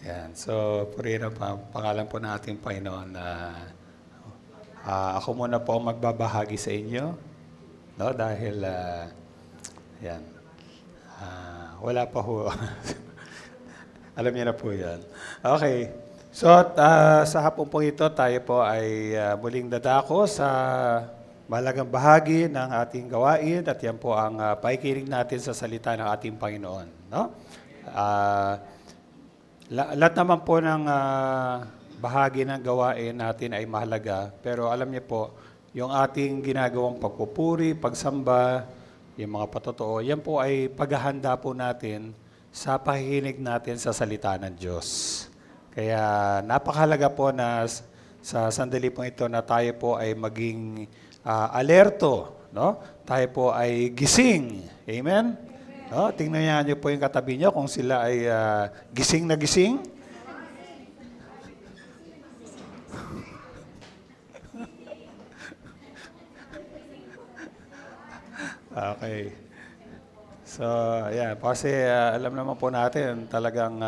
Yan. So, purihin ang pangalan po natin, Panginoon, na ako muna po ang magbabahagi sa inyo, no? Dahil, yan, wala pa ho. Alam niyo na po yan. Okay. So, sa hapon po ito, tayo po ay muling dadako sa mahalagang bahagi ng ating gawain at yan po ang pakikinig natin sa salita ng ating Panginoon, no? Lahat naman po ng bahagi ng gawain natin ay mahalaga, pero alam niyo po, yung ating ginagawang pagpupuri, pagsamba, yung mga patotoo, yan po ay paghahanda po natin sa pakikinig natin sa salita ng Diyos. Kaya napakahalaga po na sa sandali po ito na tayo po ay maging alerto, no? Tayo po ay gising. Amen? No, tingnan niyo po yung katabi niyo kung sila ay gising na gising. Okay. So, yeah, kasi alam naman po natin talagang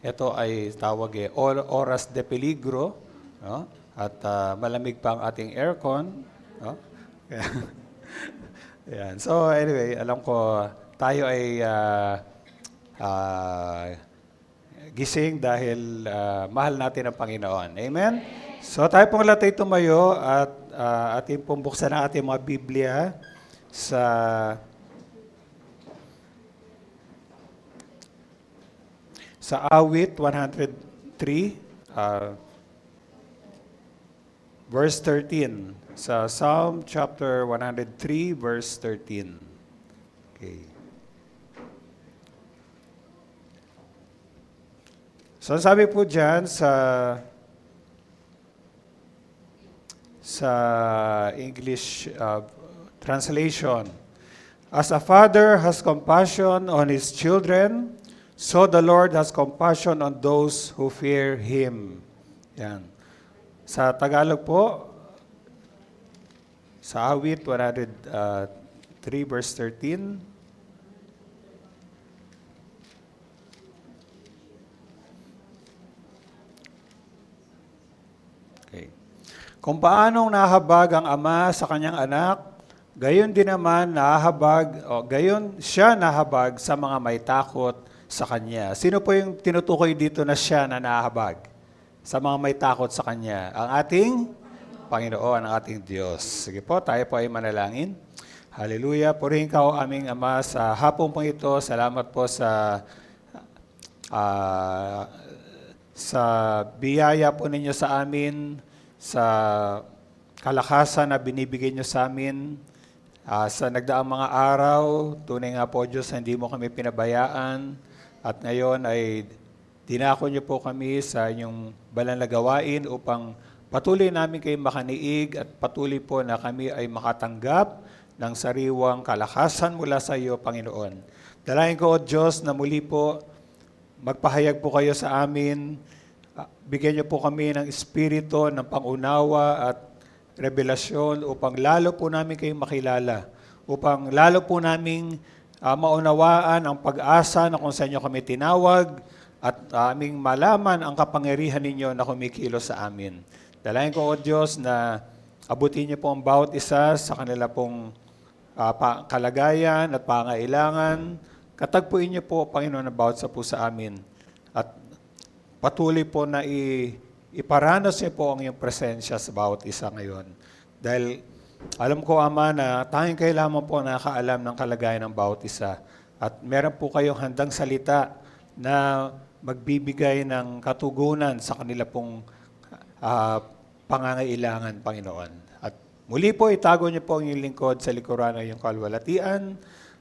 ito ay tawag oras de peligro, no? At malamig pa ang ating aircon, no? Yan. So, anyway, alam ko tayo ay gising dahil mahal natin ang Panginoon. Amen? So tayo pong latay tumayo at ating pong buksan ang ating mga Biblia sa awit 103, verse 13. Sa Psalm chapter 103, verse 13. Okay. So sabi po dyan sa English translation, as a father has compassion on his children, so the Lord has compassion on those who fear Him. Yan. Sa Tagalog po, sa awit 103 verse 13, kung paanong nahabag ang ama sa kanyang anak, gayon din naman gayon siya nahabag sa mga may takot sa kanya. Sino po yung tinutukoy dito na siya na nahabag sa mga may takot sa kanya? Ang ating Panginoon, ang ating Diyos. Sige po, tayo po ay manalangin. Hallelujah. Purihin ka o aming Ama sa hapong pong ito. Salamat po sa biyaya po ninyo sa amin, sa kalakasan na binibigay nyo sa amin, sa nagdaang mga araw, tunay nga po Diyos, hindi mo kami pinabayaan, at ngayon ay dinako nyo po kami sa inyong banal na gawain upang patuloy namin kayo makaniig at patuloy po na kami ay makatanggap ng sariwang kalakasan mula sa iyo, Panginoon. Dalangin ko, O Diyos, na muli po, magpahayag po kayo sa amin. Bigyan niyo po kami ng espiritu, ng pangunawa at revelasyon upang lalo po namin kayong makilala. Upang lalo po namin maunawaan ang pag-asa na kung saan niyo kami tinawag at aming malaman ang kapangyarihan ninyo na kumikilos sa amin. Dalangin ko, O Diyos, na abutin niyo po ang bawat isa sa kanila pong kalagayan at pangailangan. Katagpuin niyo po, Panginoon, ang bawat sa po sa amin. At patuloy po na iparanas niyo po ang iyong presensya sa bawat isa ngayon. Dahil alam ko, Ama, na tanging kayo lamang po nakakaalam ng kalagayan ng bawat isa. At meron po kayong handang salita na magbibigay ng katugunan sa kanila pong pangangailangan, Panginoon. At muli po, itago niyo po ang iyong lingkod sa likuran ng iyong kalwalatian.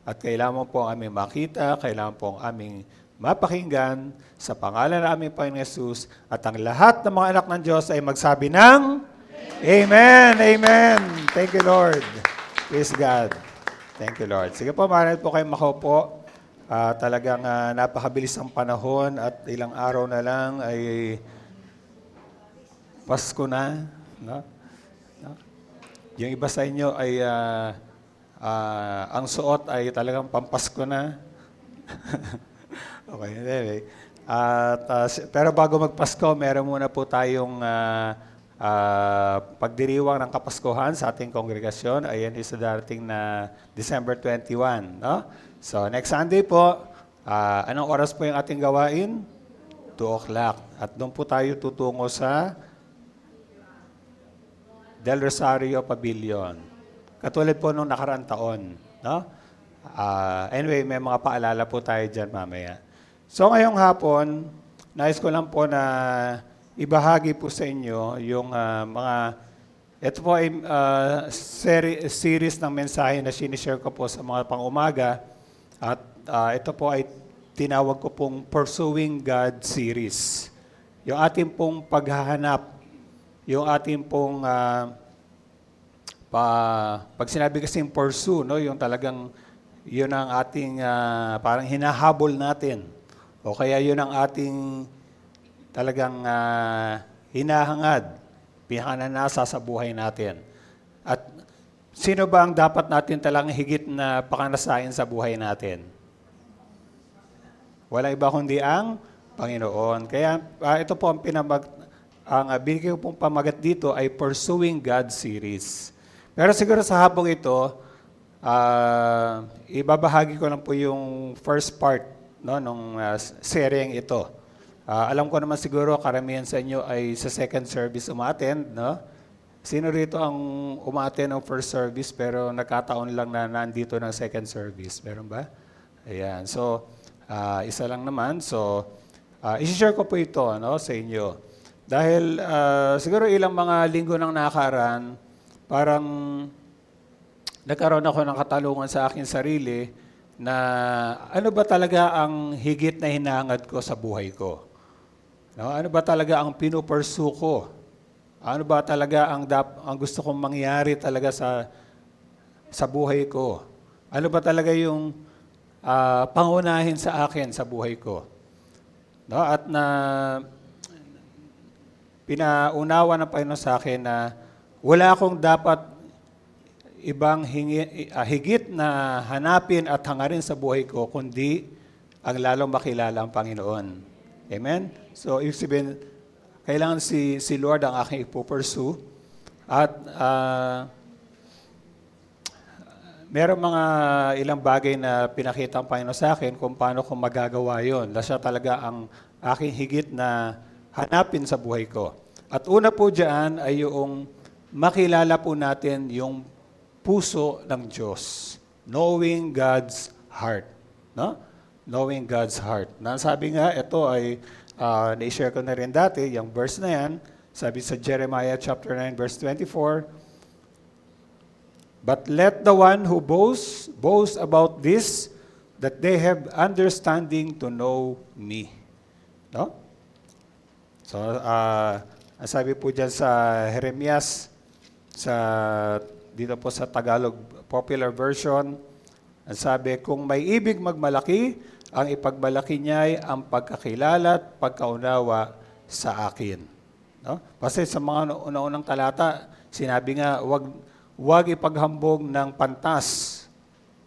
At kailangan po ang aming makita, kailangan po ang aming mapakinggan sa pangalan ng aming Panginoon Yesus. At ang lahat ng mga anak ng Diyos ay magsabi ng Amen! Amen! Thank you, Lord. Praise God. Thank you, Lord. Sige po, maraming po kayo makaupo. Talagang napakabilis ang panahon at ilang araw na lang ay Pasko na. No? No? Yung iba sa inyo ay ang suot ay talagang pampasko na. Okay, anyway. Pero bago magpasko, meron muna po tayong pagdiriwang ng Kapaskuhan sa ating kongregasyon. Ayan is darating na December 21. No? So next Sunday po, anong oras po yung ating gawain? 2 o'clock. At doon po tayo tutungo sa Del Rosario Pavilion. Katulad po nung nakaraang taon. No? Anyway, may mga paalala po tayo dyan mamaya. So ngayong hapon, nais ko lang po na ibahagi po sa inyo yung ito po ay series ng mensahe na sinishare ko po sa mga pang-umaga. At ito po ay tinawag ko pong Pursuing God series. Yung ating pong paghahanap, yung ating pong pag sinabi kasing pursue, no, yung talagang yun ang ating parang hinahabol natin. O kaya yun ang ating talagang hinahangad, pinanasa sa buhay natin. At sino ba ang dapat natin talagang higit na pakanasain sa buhay natin? Wala iba kundi ang Panginoon. Kaya ito po ang binigay ko pong pamagat dito ay Pursuing God series. Pero siguro sa habang ito, ibabahagi ko lang po yung first part, no, nung seryeng ito. Alam ko naman siguro karamihan sa inyo ay sa second service umattend, no? Sino rito ang umattend ng first service pero nagkataon lang na nandito ng second service? Meron ba? Ayan. So, isa lang naman. So, isi-share ko po ito, no, sa inyo. Dahil siguro ilang mga linggo nang nakaraan, parang nagkaroon ako ng katalungan sa akin sarili na ano ba talaga ang higit na hinahangad ko sa buhay ko? No? Ano ba talaga ang pinupursue ko? Ano ba talaga ang gusto kong mangyari talaga sa buhay ko? Ano ba talaga yung pangunahin sa akin sa buhay ko? No? At pinaunawa ng Panginoon sa akin na wala akong dapat ibang higit na hanapin at hangarin sa buhay ko, kundi ang lalong makilala ang Panginoon. Amen? So, ibig sabihin, kailangan si Lord ang aking ipupursue. At meron mga ilang bagay na pinakita ang Panginoon sa akin kung paano ko magagawa yun. Na siya talaga ang aking higit na hanapin sa buhay ko. At una po dyan ay yung makilala po natin yung puso ng Diyos. Knowing God's heart. No? Knowing God's heart. Nasabi nga, ito ay, na-share ko na rin dati, yung verse na yan, sabi sa Jeremiah chapter 9, verse 24, "But let the one who boast about this, that they have understanding to know me." No? So, sabi po dyan sa Jeremias, sa dito po sa Tagalog Popular Version, ang sabi, kung may ibig magmalaki, ang ipagmalaki niya ay ang pagkakilala at pagkaunawa sa akin. No? Kasi sa mga una-unang talata, sinabi nga, wag ipaghambog ng pantas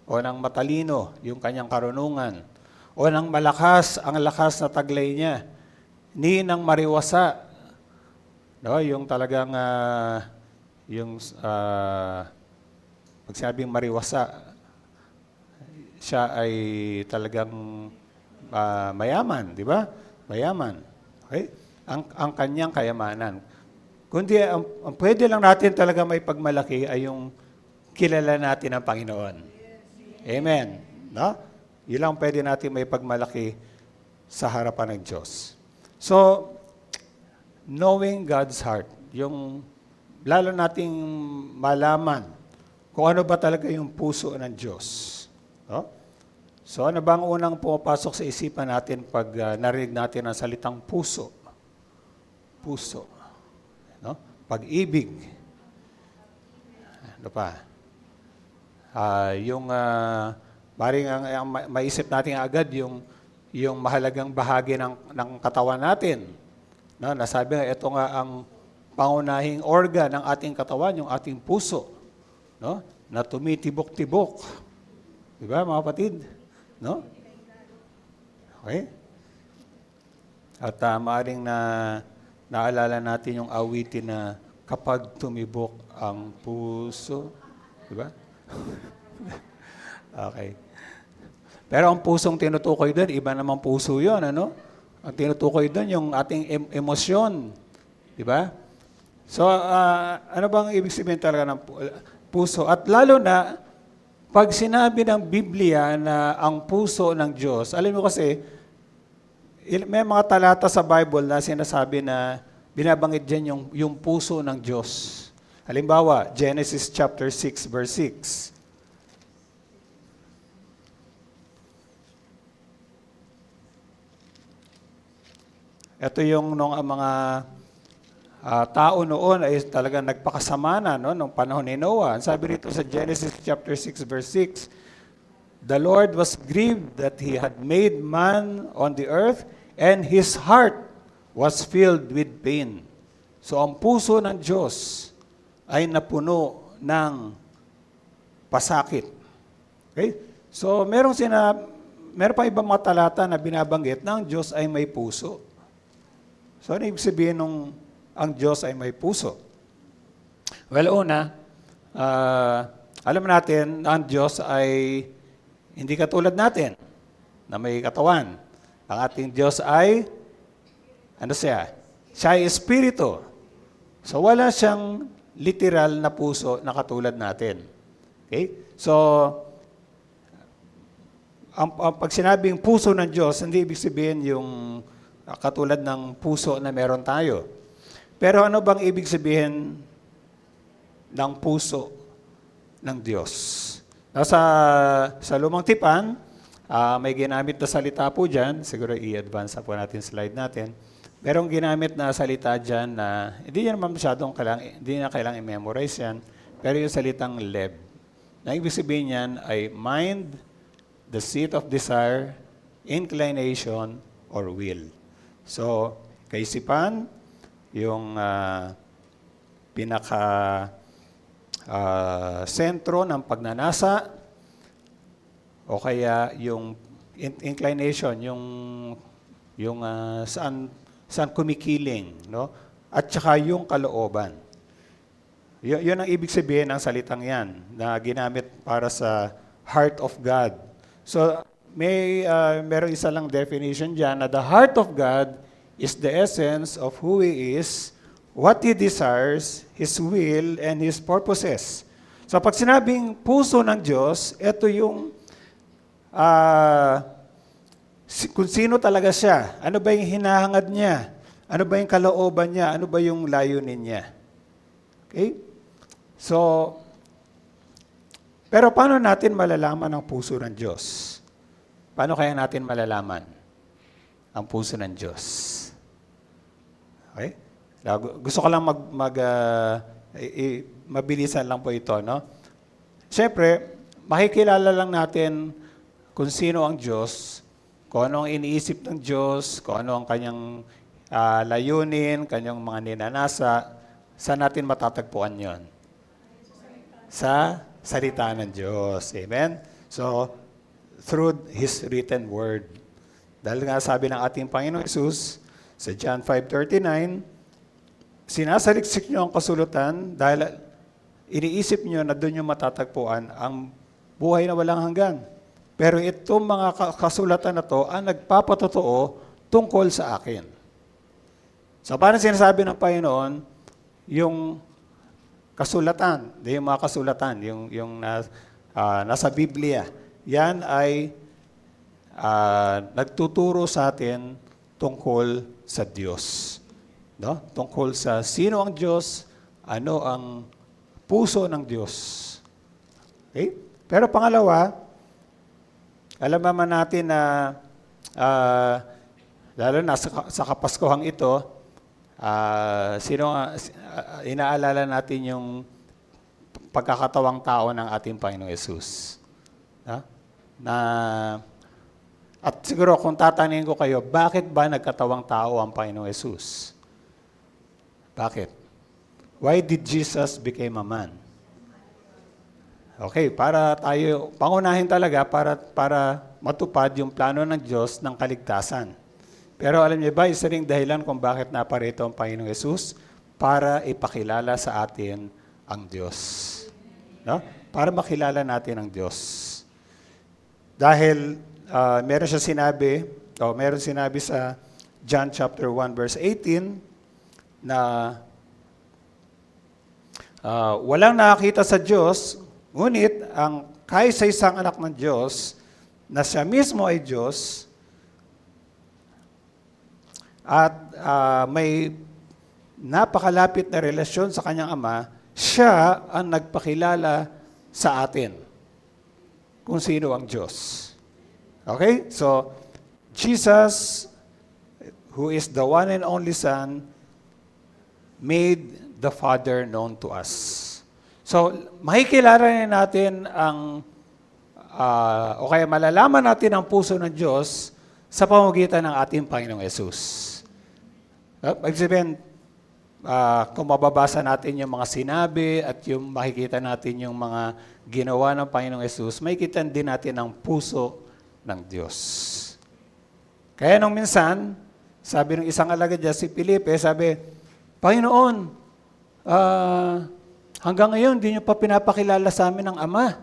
o ng matalino yung kanyang karunungan o ng malakas ang lakas na taglay niya, ni ng mariwasa. No, yung talagang pag sinabing mariwasa, siya ay talagang mayaman, di ba? Mayaman. Okay? Ang kanyang kayamanan. Kundi ang pwede lang natin talaga may pagmalaki ay yung kilala natin ang Panginoon. Amen. No? Yun lang pwede natin may pagmalaki sa harapan ng Diyos. So, knowing God's heart, yung lalo nating malaman kung ano ba talaga yung puso ng Diyos. No? So, ano bang unang pumapasok sa isipan natin pag narinig natin ang salitang puso? Puso. No? Pag-ibig. Ano pa? Maring ang maisip natin agad yung mahalagang bahagi ng katawan natin. No, nasabi nga, ito nga ang pangunahing organ ng ating katawan, yung ating puso. No? Na tumitibok-tibok. Di ba, mga kapatid? No? Okay? At maaaring naalala natin yung awitin na kapag tumibok ang puso. Di ba? Okay. Pero ang pusong tinutukoy doon, iba namang puso yun, ano? Ang tinutukoy doon, yung ating emosyon. Di ba? So, ano bang ibig sabihin talaga ng puso? At lalo na, pag sinabi ng Biblia na ang puso ng Diyos, alam mo kasi, may mga talata sa Bible na sinasabi na binabanggit dyan yung puso ng Diyos. Halimbawa, Genesis chapter 6, verse 6. Ito yung nung ang mga tao noon ay talagang nagpakasama na nung panahon ni Noah. Ang sabi rito sa Genesis chapter 6 verse 6, the Lord was grieved that he had made man on the earth and his heart was filled with pain. So ang puso ng Diyos ay napuno ng pasakit. Okay? So meron pa ibang mga talata na binabanggit na ang Diyos ay may puso. So, ano ibig sabihin nung ang Diyos ay may puso? Well, una, alam natin na ang Diyos ay hindi katulad natin na may katawan. Ang ating Diyos ay, ano siya? Siya ay espiritu. So, wala siyang literal na puso na katulad natin. Okay? So, pag sinabing puso ng Diyos, hindi ibig sabihin yung katulad ng puso na meron tayo. Pero ano bang ibig sabihin ng puso ng Diyos? Sa lumang tipan, may ginamit na salita po dyan. Siguro i-advance na po natin slide natin. Merong ginamit na salita dyan na hindi naman masyadong hindi na kailangang i-memorize yan. Pero yung salitang leb. Na ibig sabihin yan ay mind, the seat of desire, inclination, or will. So, kaisipan, yung pinaka-sentro ng pagnanasa, o kaya yung inclination, yung saan kumikiling, no? At saka yung kalooban. Yun ang ibig sabihin ng salitang yan na ginamit para sa heart of God. So, meron isa lang definition dyan na the heart of God is the essence of who He is, what He desires, His will, and His purposes. So pag sinabing puso ng Diyos, ito yung kung sino talaga siya. Ano ba yung hinahangad niya? Ano ba yung kalooban niya? Ano ba yung layunin niya? Okay? So, pero paano natin malalaman ang puso ng Diyos? Paano kaya natin malalaman ang puso ng Diyos? Okay? Gusto ko lang mabilisan lang po ito, no? Siyempre, makikilala lang natin kung sino ang Diyos, kung ano ang iniisip ng Diyos, kung ano ang kanyang layunin, kanyang mga ninanasa. Saan natin matatagpuan yon? Sa salita ng Diyos. Amen? So, through His written word. Dahil nga sabi ng ating Panginoong Hesus sa John 5:39, sinasaliksik niyo ang kasulatan dahil iniisip niyo na doon niyo matatagpuan ang buhay na walang hanggan. Pero itong mga kasulatan na to ang nagpapatotoo tungkol sa akin. So, parang sinasabi ng Panginoon, yung kasulatan, yung mga kasulatan, yung nasa Biblia, yan ay nagtuturo sa atin tungkol sa Diyos. No? Tungkol sa sino ang Diyos, ano ang puso ng Diyos. Okay? Pero pangalawa, alam naman natin na lalo na sa Kapaskuhang ito, inaalala natin yung pagkakatawang tao ng ating Panginoong Yesus. At siguro kung tatanungin ko kayo, bakit ba nagkatawang tao ang Panginoong Yesus? Bakit? Why did Jesus became a man? Okay, para tayo, pangunahin talaga para matupad yung plano ng Diyos ng kaligtasan. Pero alam niyo ba, isa ring dahilan kung bakit naparito ang Panginoong Yesus para ipakilala sa atin ang Diyos. No? Para makilala natin ang Diyos. Dahil meron sinabi sa John chapter 1 verse 18 na walang nakakita sa Diyos, ngunit ang kaisa-isang anak ng Diyos na siya mismo ay Diyos at may napakalapit na relasyon sa kanyang Ama, siya ang nagpakilala sa atin kung sino ang Diyos. Okay? So, Jesus, who is the one and only Son, made the Father known to us. So, makikilala natin o kaya malalaman natin ang puso ng Diyos sa pamamagitan ng ating Panginoong Yesus. Ibig sabihin, kung mababasa natin yung mga sinabi at yung makikita natin yung mga ginawa ng Panginoong Yesus, makikita din natin ang puso ng Diyos. Kaya nung minsan, sabi ng isang alagad dyan, si Felipe, sabi, Panginoon, hanggang ngayon, hindi niyo pa pinapakilala sa amin ang Ama.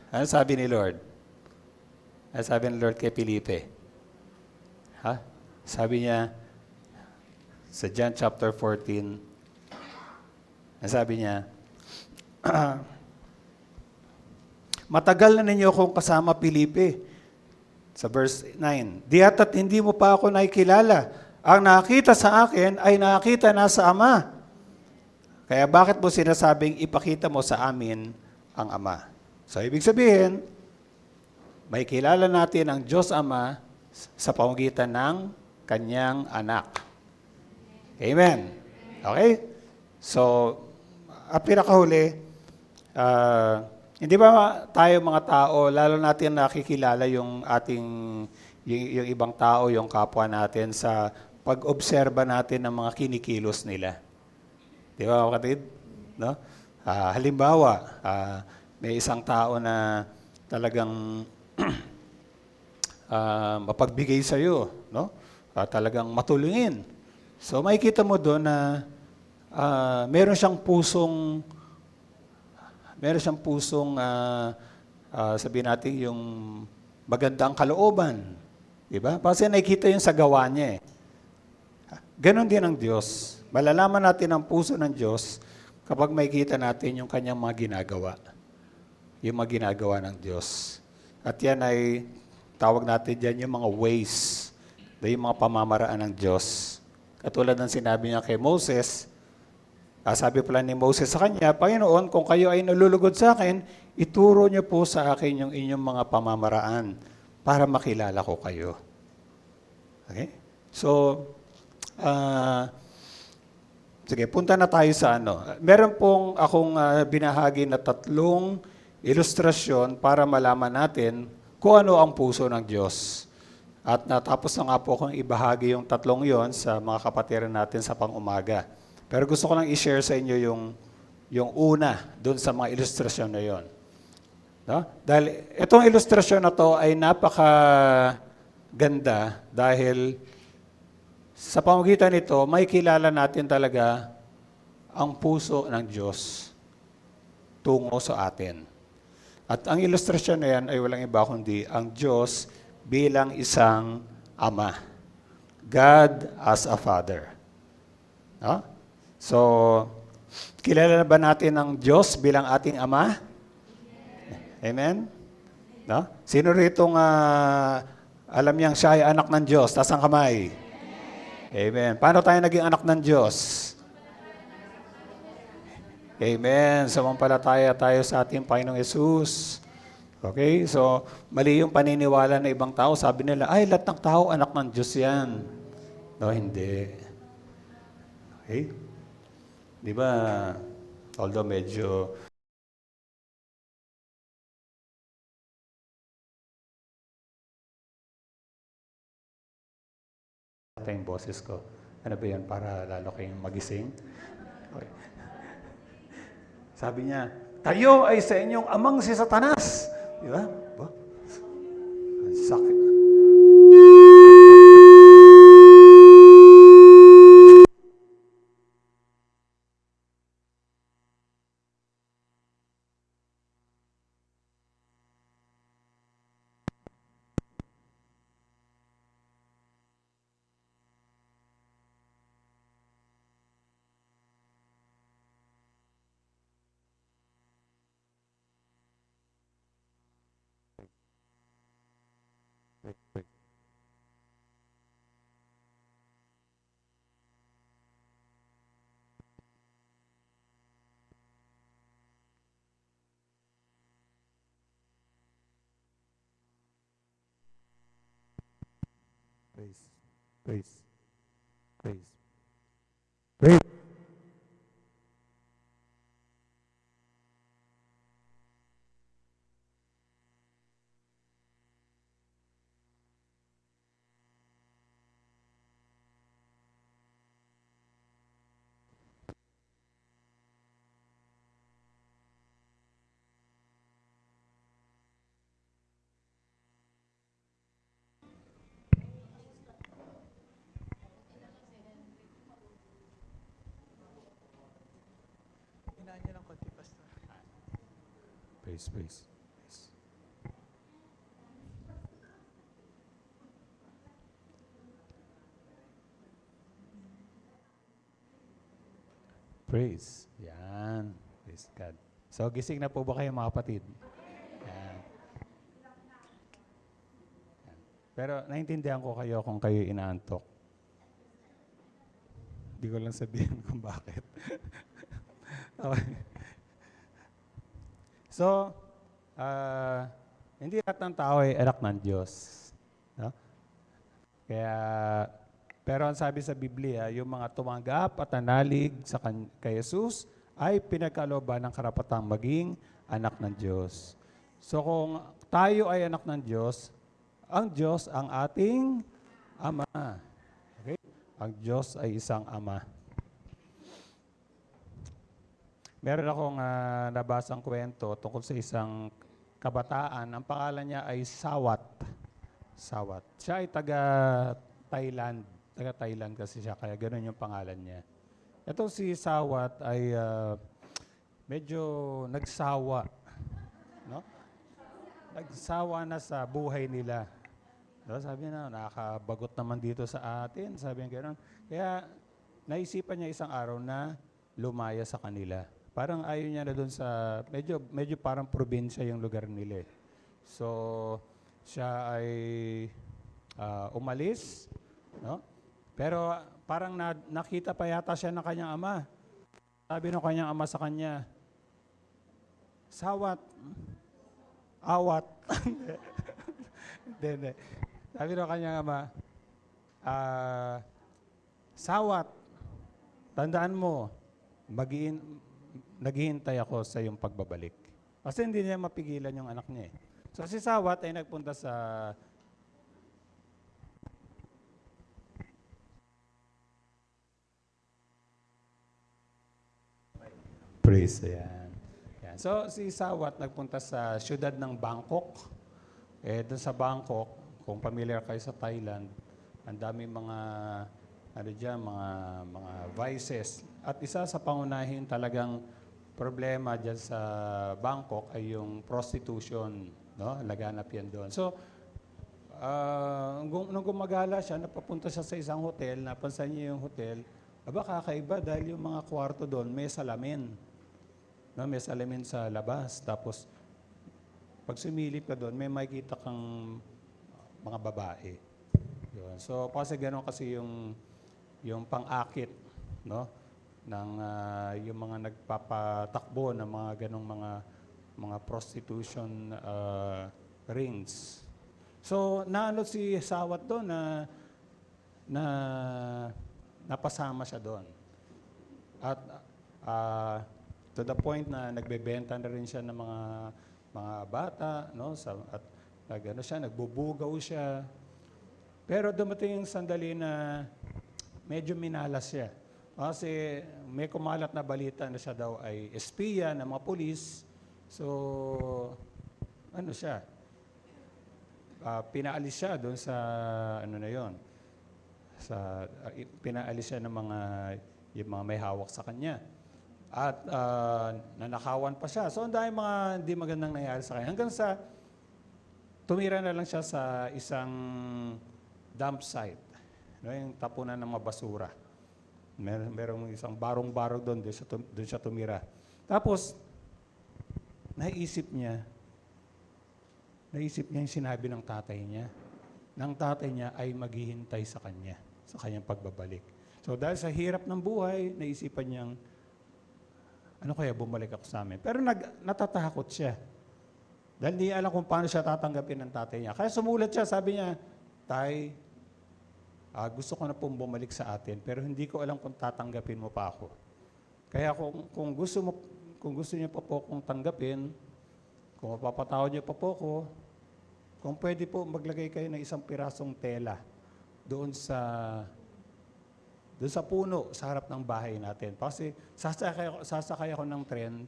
Ano sabi ni Lord? Ano sabi ni Lord kay Felipe? Sabi niya, sa John chapter 14, sabi niya, matagal na ninyo akong kasama, Felipe. Sa verse 9, diya't hindi mo pa ako nakikilala. Ang nakita sa akin ay nakita na sa Ama. Kaya bakit mo sinasabing ipakita mo sa amin ang Ama? So, ibig sabihin, may kilala natin ang Diyos Ama sa pamamagitan ng Kanyang Anak. Amen. Okay? So, at pinakahuli, hindi ba tayo mga tao, lalo natin nakikilala yung yung ibang tao, yung kapwa natin sa pag-obserba natin ng mga kinikilos nila. Di ba, kapatid? No? Halimbawa, may isang tao na talagang mapagbigay sa'yo, no? Talagang matulungin. So, makikita mo doon na meron siyang pusong sabihin natin yung magandang kalooban. Diba? Kasi nakikita yun sa gawa niya. Ganon din ang Diyos. Malalaman natin ang puso ng Diyos kapag makikita natin yung kanyang mga ginagawa. Yung mga ginagawa ng Diyos. At yan ay, tawag natin dyan yung mga ways, yung mga pamamaraan ng Diyos. Katulad ng sinabi niya kay Moses, sabi pala ni Moses sa kanya, Panginoon, kung kayo ay nalulugod sa akin, ituro niyo po sa akin yung inyong mga pamamaraan para makilala ko kayo. Okay? So, Sige, punta na tayo sa ano. Meron pong akong binahagi na 3 ilustrasyon para malaman natin kung ano ang puso ng Diyos. At natapos na nga po akong ibahagi yung 3 yon sa mga kapatiran natin sa pang-umaga. Pero gusto ko lang i-share sa inyo yung una doon sa mga ilustrasyon na yon. No? Dahil itong ilustrasyon na to ay napaka-ganda dahil sa pamamagitan nito, may kilala natin talaga ang puso ng Diyos tungo sa atin. At ang ilustrasyon na yan ay walang iba kundi ang Diyos bilang isang ama. God as a Father. No? So, kilala na ba natin ang Diyos bilang ating ama? Amen? No? Sino ritong alam niyang siya ay anak ng Diyos? Taas ang kamay. Amen. Paano tayo naging anak ng Diyos? Amen. Sumampalataya tayo sa ating Panginoong Yesus. Okay? So, mali yung paniniwala ng ibang tao. Sabi nila, ay, lahat ng tao, anak ng Diyos yan. No, hindi. Okay? Di ba, although medyo yung boses ko. Ano ba yan? Para lalo kayong magising? Okay. Sabi niya, tayo ay sa inyong amang si Satanas. Di ba? Ang sakit. Praise. Praise. Praise. Praise. Praise, praise. Praise. Yan. Praise God. So, gising na po ba kayo mga kapatid? Yan. Yan. Pero naintindihan ko kayo kung kayo inaantok. Hindi ko lang sabihin kung bakit. Okay. So, hindi lahat ng tao ay anak ng Diyos. No? Kaya, pero ang sabi sa Biblia, yung mga tumanggap at nanalig kay Jesus ay pinagkalooban ng karapatang maging anak ng Diyos. So kung tayo ay anak ng Diyos ang ating Ama. Okay? Ang Diyos ay isang Ama. Meron akong nabasang kwento tungkol sa isang kabataan. Ang pangalan niya ay Sawat. Sawat. Siya ay taga-Thailand. Taga-Thailand kasi siya, kaya gano'n yung pangalan niya. Ito si Sawat ay medyo nagsawa. No? Nagsawa na sa buhay nila. No? Sabi na, nakakabagot naman dito sa atin. Sabi niya gano'n. Kaya naisipan niya isang araw na lumaya sa kanila. Parang ayaw niya na doon sa, medyo parang probinsya yung lugar nila. So, siya ay umalis, no? Pero parang nakita pa yata siya ng kanyang ama. Sabi ng kanyang ama sa kanya, Sawat, awat. Hindi. Sabi ng kanyang ama, Sawat, tandaan mo, naghihintay ako sa iyong pagbabalik. Kasi hindi niya mapigilan yung anak niya eh. So si Sawat ay nagpunta sa Praise, ayan. Ayan. So, si Sawat nagpunta sa siyudad ng Bangkok. Doon sa Bangkok, kung familiar kayo sa Thailand, ang dami mga, mga vices. At isa sa pangunahin talagang problema dyan sa Bangkok ay yung prostitution. No? Laganap yan doon. So, nung gumagala siya, napapunta siya sa isang hotel, napansin niya yung hotel, kakaiba dahil yung mga kwarto doon may salamin. No, may salamin sa labas. Tapos, pag sumilip ka doon, may makikita kang mga babae. Yun. So, kasi gano'n kasi yung pang-akit, no? Ng, yung mga nagpapatakbo ng mga ganong mga prostitution rings. So, naano si Sawat doon na napasama siya doon. At to the point na nagbebenta na rin siya ng mga bata, no? At nagbubugaw siya. Pero dumating yung sandali na medyo minalas siya. Kasi may kumalat na balita na siya daw ay espiya ng mga pulis. So, pinaalis siya doon sa, pinaalis siya ng yung mga may hawak sa kanya. At nanakawan pa siya. So, ang dahil mga hindi magandang nangyari sa kanya. Hanggang sa tumira na lang siya sa isang dump site. No, yung tapunan ng mga basura. Merong isang barong-barong doon siya tumira. Tapos, naisip niya yung sinabi ng tatay niya. Ng tatay niya ay maghihintay sa kanya, sa kanyang pagbabalik. So, dahil sa hirap ng buhay, naisipan niyang, ano kaya bumalik ako sa amin? Pero natatakot siya. Dahil hindi alam kung paano siya tatanggapin ng tatay niya. Kaya sumulat siya, sabi niya, Tay, gusto ko na pong bumalik sa atin, pero hindi ko alam kung tatanggapin mo pa ako. Kaya kung gusto niyo pa po akong tanggapin, kung mapapatawad niyo pa po ako, kung pwede po maglagay kayo ng isang pirasong tela doon sa puno, sa harap ng bahay natin. Kasi sasakay ako ng tren,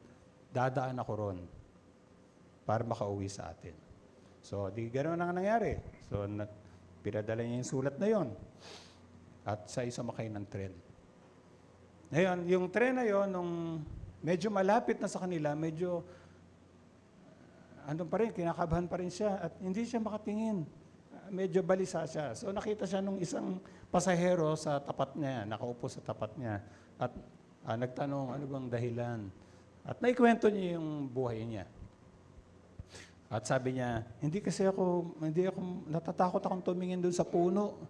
dadaan ako ron para makauwi sa atin. So, di gano'n ang nangyari. So, pinadala niya yung sulat na yon at sa sumakay ng tren. Ngayon, yung tren na yon, nung medyo malapit na sa kanila, medyo kinakabahan pa rin siya at hindi siya makatingin. Medyo balisa siya. So nakita siya nung isang pasahero sa tapat niya, nakaupo sa tapat niya. At nagtanong, ano bang dahilan? At naikwento niya yung buhay niya. At sabi niya, hindi ako, natatakot akong tumingin doon sa puno.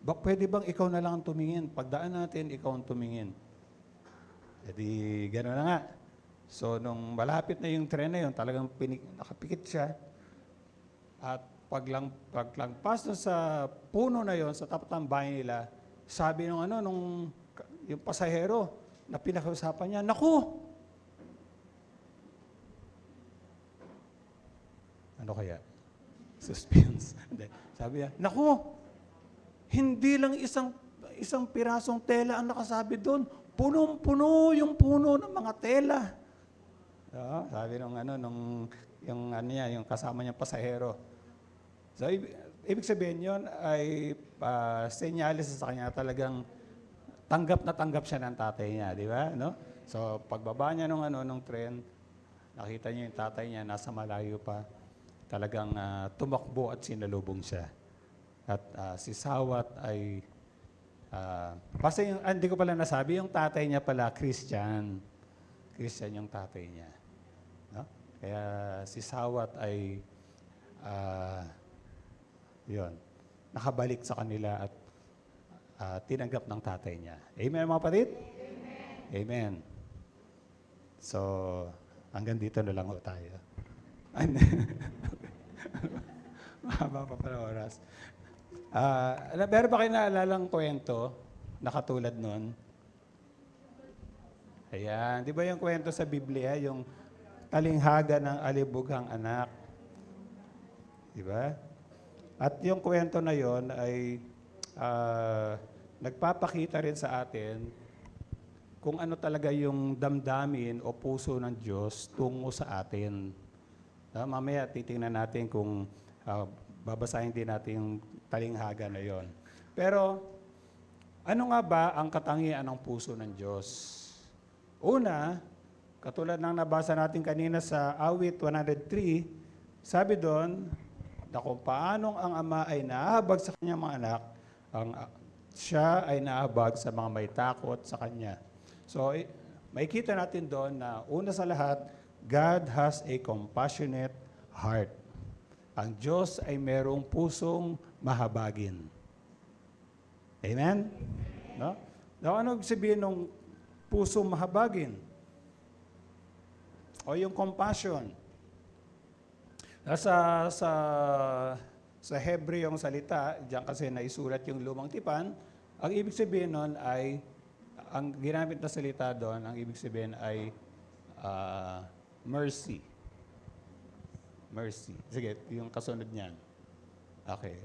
Pwede bang ikaw na lang ang tumingin? Pagdaan natin, ikaw ang tumingin. E di, gano'n na nga. So, nung malapit na yung tren na yun, talagang nakapikit siya. At paglangpas na sa puno na yon, sa tapat ng bahay nila, sabi nung yung pasahero na pinakausapan niya, naku! Ano kaya? Suspense. Sabi niya, naku! Hindi lang isang pirasong tela ang nakasabi doon. Punong-puno yung puno ng mga tela. Sabi yung kasama niyang pasahero. So, ibig sabihin yun ay senyales sa kanya talagang tanggap na tanggap siya ng tatay niya, di ba? No? So, pagbaba niya nung tren, nakita niya yung tatay niya, nasa malayo pa, talagang tumakbo at sinalubong siya. At si Sawat ay, kasi hindi ko pala nasabi, yung tatay niya pala, Christian. Christian yung tatay niya. No? Kaya si Sawat ay nakabalik sa kanila at tinanggap ng tatay niya. Amen, mga kapatid? Amen. Amen. So, hanggang dito na lang tayo. Mahaba pa pala oras. Meron ba kayo naalalang kwento na katulad nun? Ayan. Di ba yung kwento sa Biblia, yung talinghaga ng alibughang anak? Di ba? At yung kwento na yon ay nagpapakita rin sa atin kung ano talaga yung damdamin o puso ng Diyos tungo sa atin. Mamaya titingnan natin kung babasahin din natin yung talinghaga na yon. Pero ano nga ba ang katangian ng puso ng Diyos? Una, katulad ng nabasa natin kanina sa Awit 103, sabi doon na kung paanong ang ama ay naahabag sa kanyang mga anak, siya ay naahabag sa mga may takot sa kanya. So, makikita natin doon na una sa lahat, God has a compassionate heart. Ang Diyos ay merong pusong mahabagin. Amen? No? Now, ano sabihin ng pusong mahabagin? O yung compassion. Sa Hebreyong salita, diyan kasi naisulat yung lumang tipan, ang ibig sabihin nun ay, ang ginamit na salita doon, ang ibig sabihin ay mercy. Mercy. Sige, yung kasunod niyan. Okay.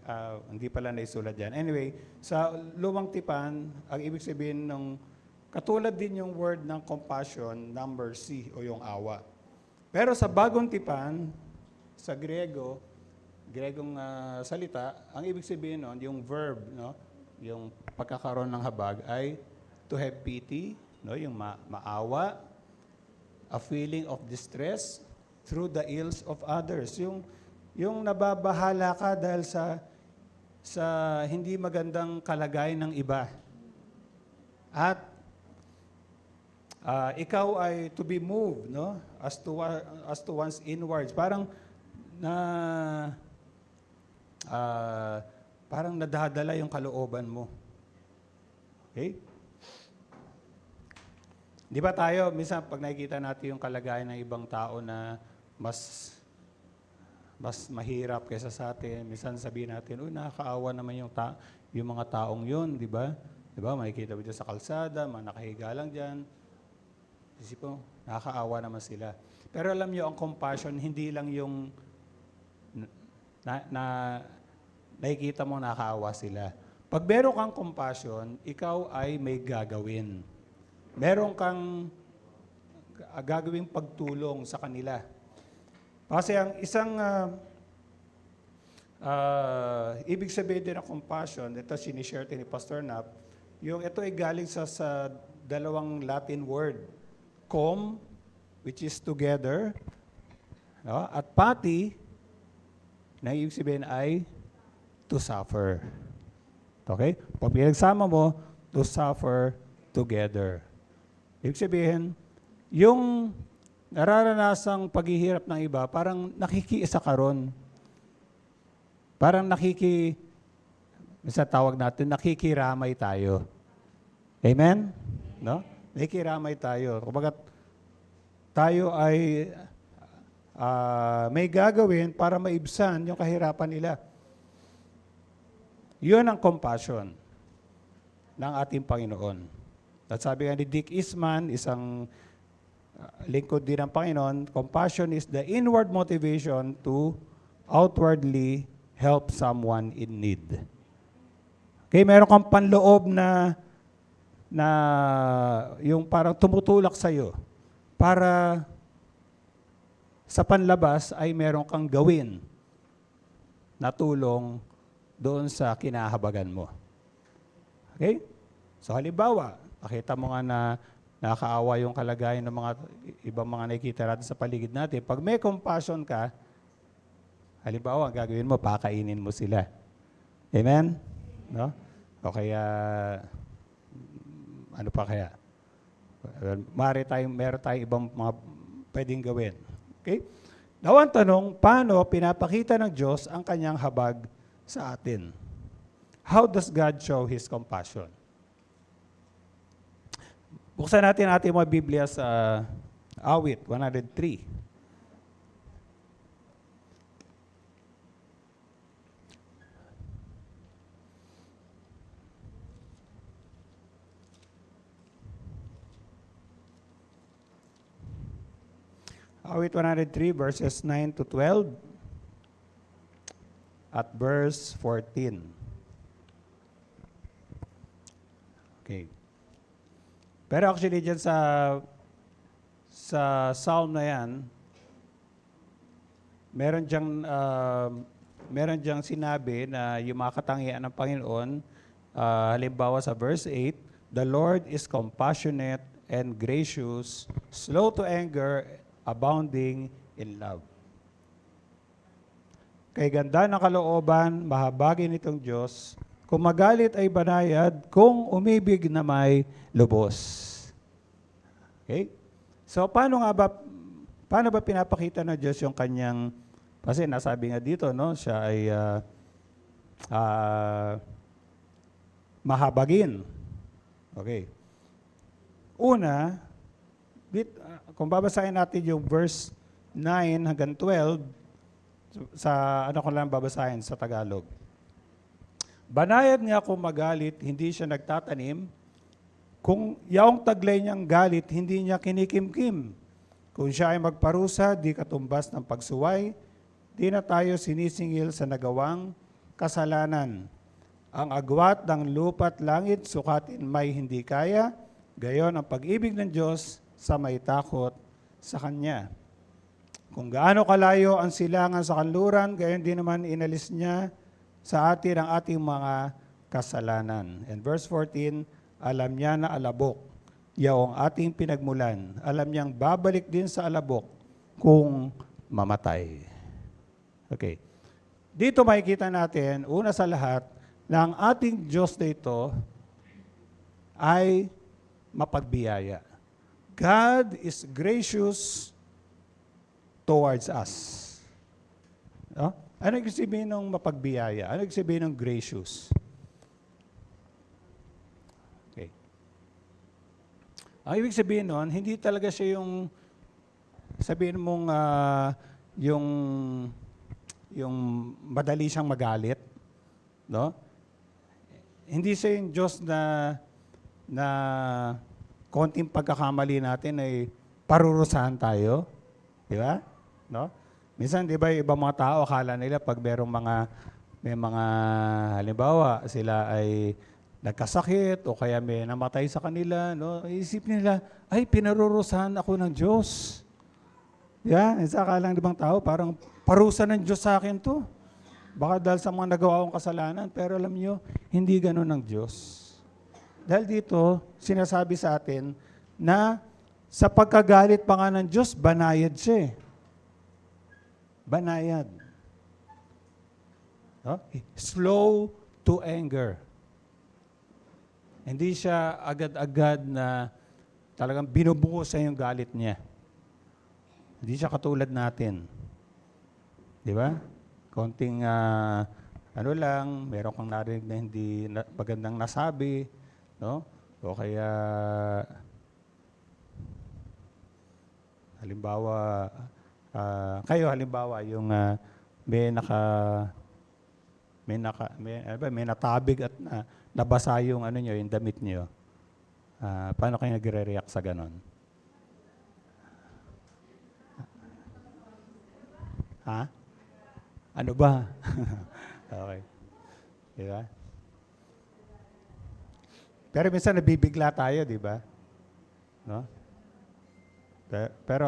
Hindi pala naisulat dyan. Anyway, sa lumang tipan, ang ibig sabihin ng katulad din yung word ng compassion, ng mercy o yung awa. Pero sa bagong tipan, sa Gregong salita, ang ibig sabihin nun, yung verb, no, yung pagkakaroon ng habag ay to have pity, no, yung maawa, a feeling of distress through the ills of others. Yung nababahala ka dahil sa hindi magandang kalagayan ng iba. At ikaw ay to be moved, no, as to one's inwards. Parang nadadala yung kalooban mo. Okay? Di ba tayo, minsan pag nakikita natin yung kalagayan ng ibang tao na mas mahirap kaysa sa atin, minsan sabihin natin, uy, nakakaawa naman yung mga taong yun, di ba? Di ba, makikita mo dyan sa kalsada, mga nakahiga lang dyan. Isip mo, nakakaawa naman sila. Pero alam nyo, ang compassion, hindi lang yung nakikita mo nakakaawa sila. Pag meron kang compassion, ikaw ay may gagawin. Meron kang gagawing pagtulong sa kanila. Kasi ang isang ibig sabihin din ng compassion, ito sinishare ni Pastor Nap, ito ay galing sa dalawang Latin word. Com, which is together, no? At pati, na ibig sabihin ay to suffer. Okay? Pag pinagsama mo, to suffer together. Ibig sabihin, yung nararanasang paghihirap ng iba, parang nakikiisa ka ron. Parang minsan tawag natin, nakikiramay tayo. Amen? No? Nakikiramay tayo. Kumbaga, tayo ay may gagawin para maibsan yung kahirapan nila. Yun ang compassion ng ating Panginoon. At sabi nga ni Dick Eastman, isang lingkod din ng Panginoon, compassion is the inward motivation to outwardly help someone in need. Okay, meron kang panloob na yung parang tumutulak sa'yo para sa panlabas ay meron kang gawin na tulong doon sa kinahabagan mo. Okay? So halimbawa, nakita mo nga na nakakaawa yung kalagayan ng mga ibang mga nakikita natin sa paligid natin. Pag may compassion ka, halimbawa, ang gagawin mo, pakainin mo sila. Amen? No? O kaya, ano pa kaya? Meron tayong ibang mga pwedeng gawin. Okay? Now, ang tanong, paano pinapakita ng Diyos ang kanyang habag sa atin? How does God show His compassion? Buksan natin ating mga Biblia sa Awit 103. Awit 103, verses 9 to 12 at verse 14. Okay. Pero actually, dyan sa psalm na yan, meron diyang sinabi na yung mga katangian ng Panginoon, halimbawa sa verse 8, "The Lord is compassionate and gracious, slow to anger, abounding in love." Kay ganda ng kalooban, mahabagin nitong Diyos, kung magalit ay banayad, kung umibig na may lubos. Okay? So, paano ba pinapakita ng Diyos yung kanyang, kasi nasabi nga dito, no, siya ay mahabagin. Okay. Una, kung babasahin natin yung verse 9 hanggang 12, sa ano ko lang babasahin sa Tagalog. Banayad nga kung magalit, hindi siya nagtatanim. Kung yaong taglay niyang galit, hindi niya kinikimkim. Kung siya ay magparusa, di katumbas ng pagsuway, di na tayo sinisingil sa nagawang kasalanan. Ang agwat ng lupa't langit, sukatin may hindi kaya, gayon ang pag-ibig ng Diyos sa may takot sa Kanya. Kung gaano kalayo ang silangan sa kanluran, gayon din naman inalis niya sa atin ang ating mga kasalanan. And verse 14, alam niya na alabok, yaong ating pinagmulan. Alam niyang babalik din sa alabok kung mamatay. Okay. Dito makikita natin, una sa lahat, na ang ating Diyos na ito ay mapagbiyaya. God is gracious towards us. No? Ano ibig sabihin ng mapagbiyaya? Ano ibig sabihin ng gracious? Okay. Ang ibig sabihin nun, hindi talaga siya yung sabihin mong yung madali siyang magalit. No? Hindi siya yung Diyos na konting pagkakamali natin ay parurusahan tayo. Di ba? No? Minsan, di ba, ibang mga tao, akala nila pag may mga, halimbawa, sila ay nagkasakit o kaya may namatay sa kanila, no? Isip nila, ay, pinarurusahan ako ng Diyos. Di ba? Isa akala ng ibang tao, parang parusa ng Diyos sa akin to. Baka dahil sa mga nagawa kong kasalanan, pero alam nyo, hindi ganun ng Diyos. Dahil dito, sinasabi sa atin na sa pagkagalit pa nga ng Diyos, banayad siya eh. Banayad. No? Slow to anger. Hindi siya agad-agad na talagang binubuhos sa yung galit niya. Hindi siya katulad natin. Di ba? Konting meron kang narinig na hindi magandang nasabi, no? O kaya halimbawa yung may natabig at nabasa yung yung damit niyo. Paano kayo nagre-react sa ganon? Ha? Ano ba? Okay. Di ba? Pero minsan nabibigla tayo, di ba? No? Pero,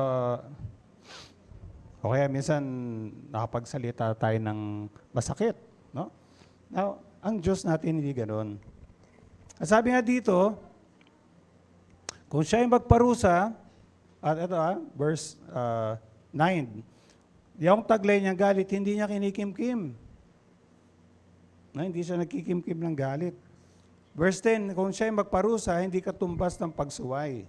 o kaya minsan nakapagsalita tayo ng masakit, no? Now, ang Diyos natin hindi ganoon. Sabi nga dito, kung siya ay magparusa, at ito verse 9, yung taglay niyang galit, hindi niya kinikimkim. No, hindi siya nagkikimkim ng galit. Verse 10, kung siya ay magparusa, hindi katumbas ng pagsuway.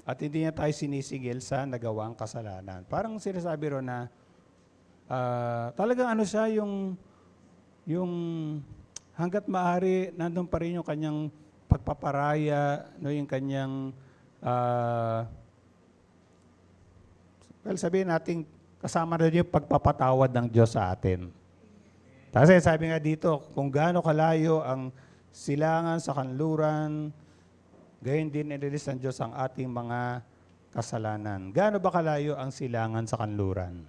At hindi niya tayo sinisigil sa nagawang kasalanan. Parang sinasabi ro na talagang siya yung hanggat maaari, nandun pa rin yung kanyang pagpaparaya, no, yung kanyang sabihin natin, kasama na yung pagpapatawad ng Diyos sa atin. Kasi sabi nga dito, kung gaano kalayo ang silangan sa kanluran, gayon din inilis ng Diyos ang ating mga kasalanan. Gaano ba kalayo ang silangan sa kanluran?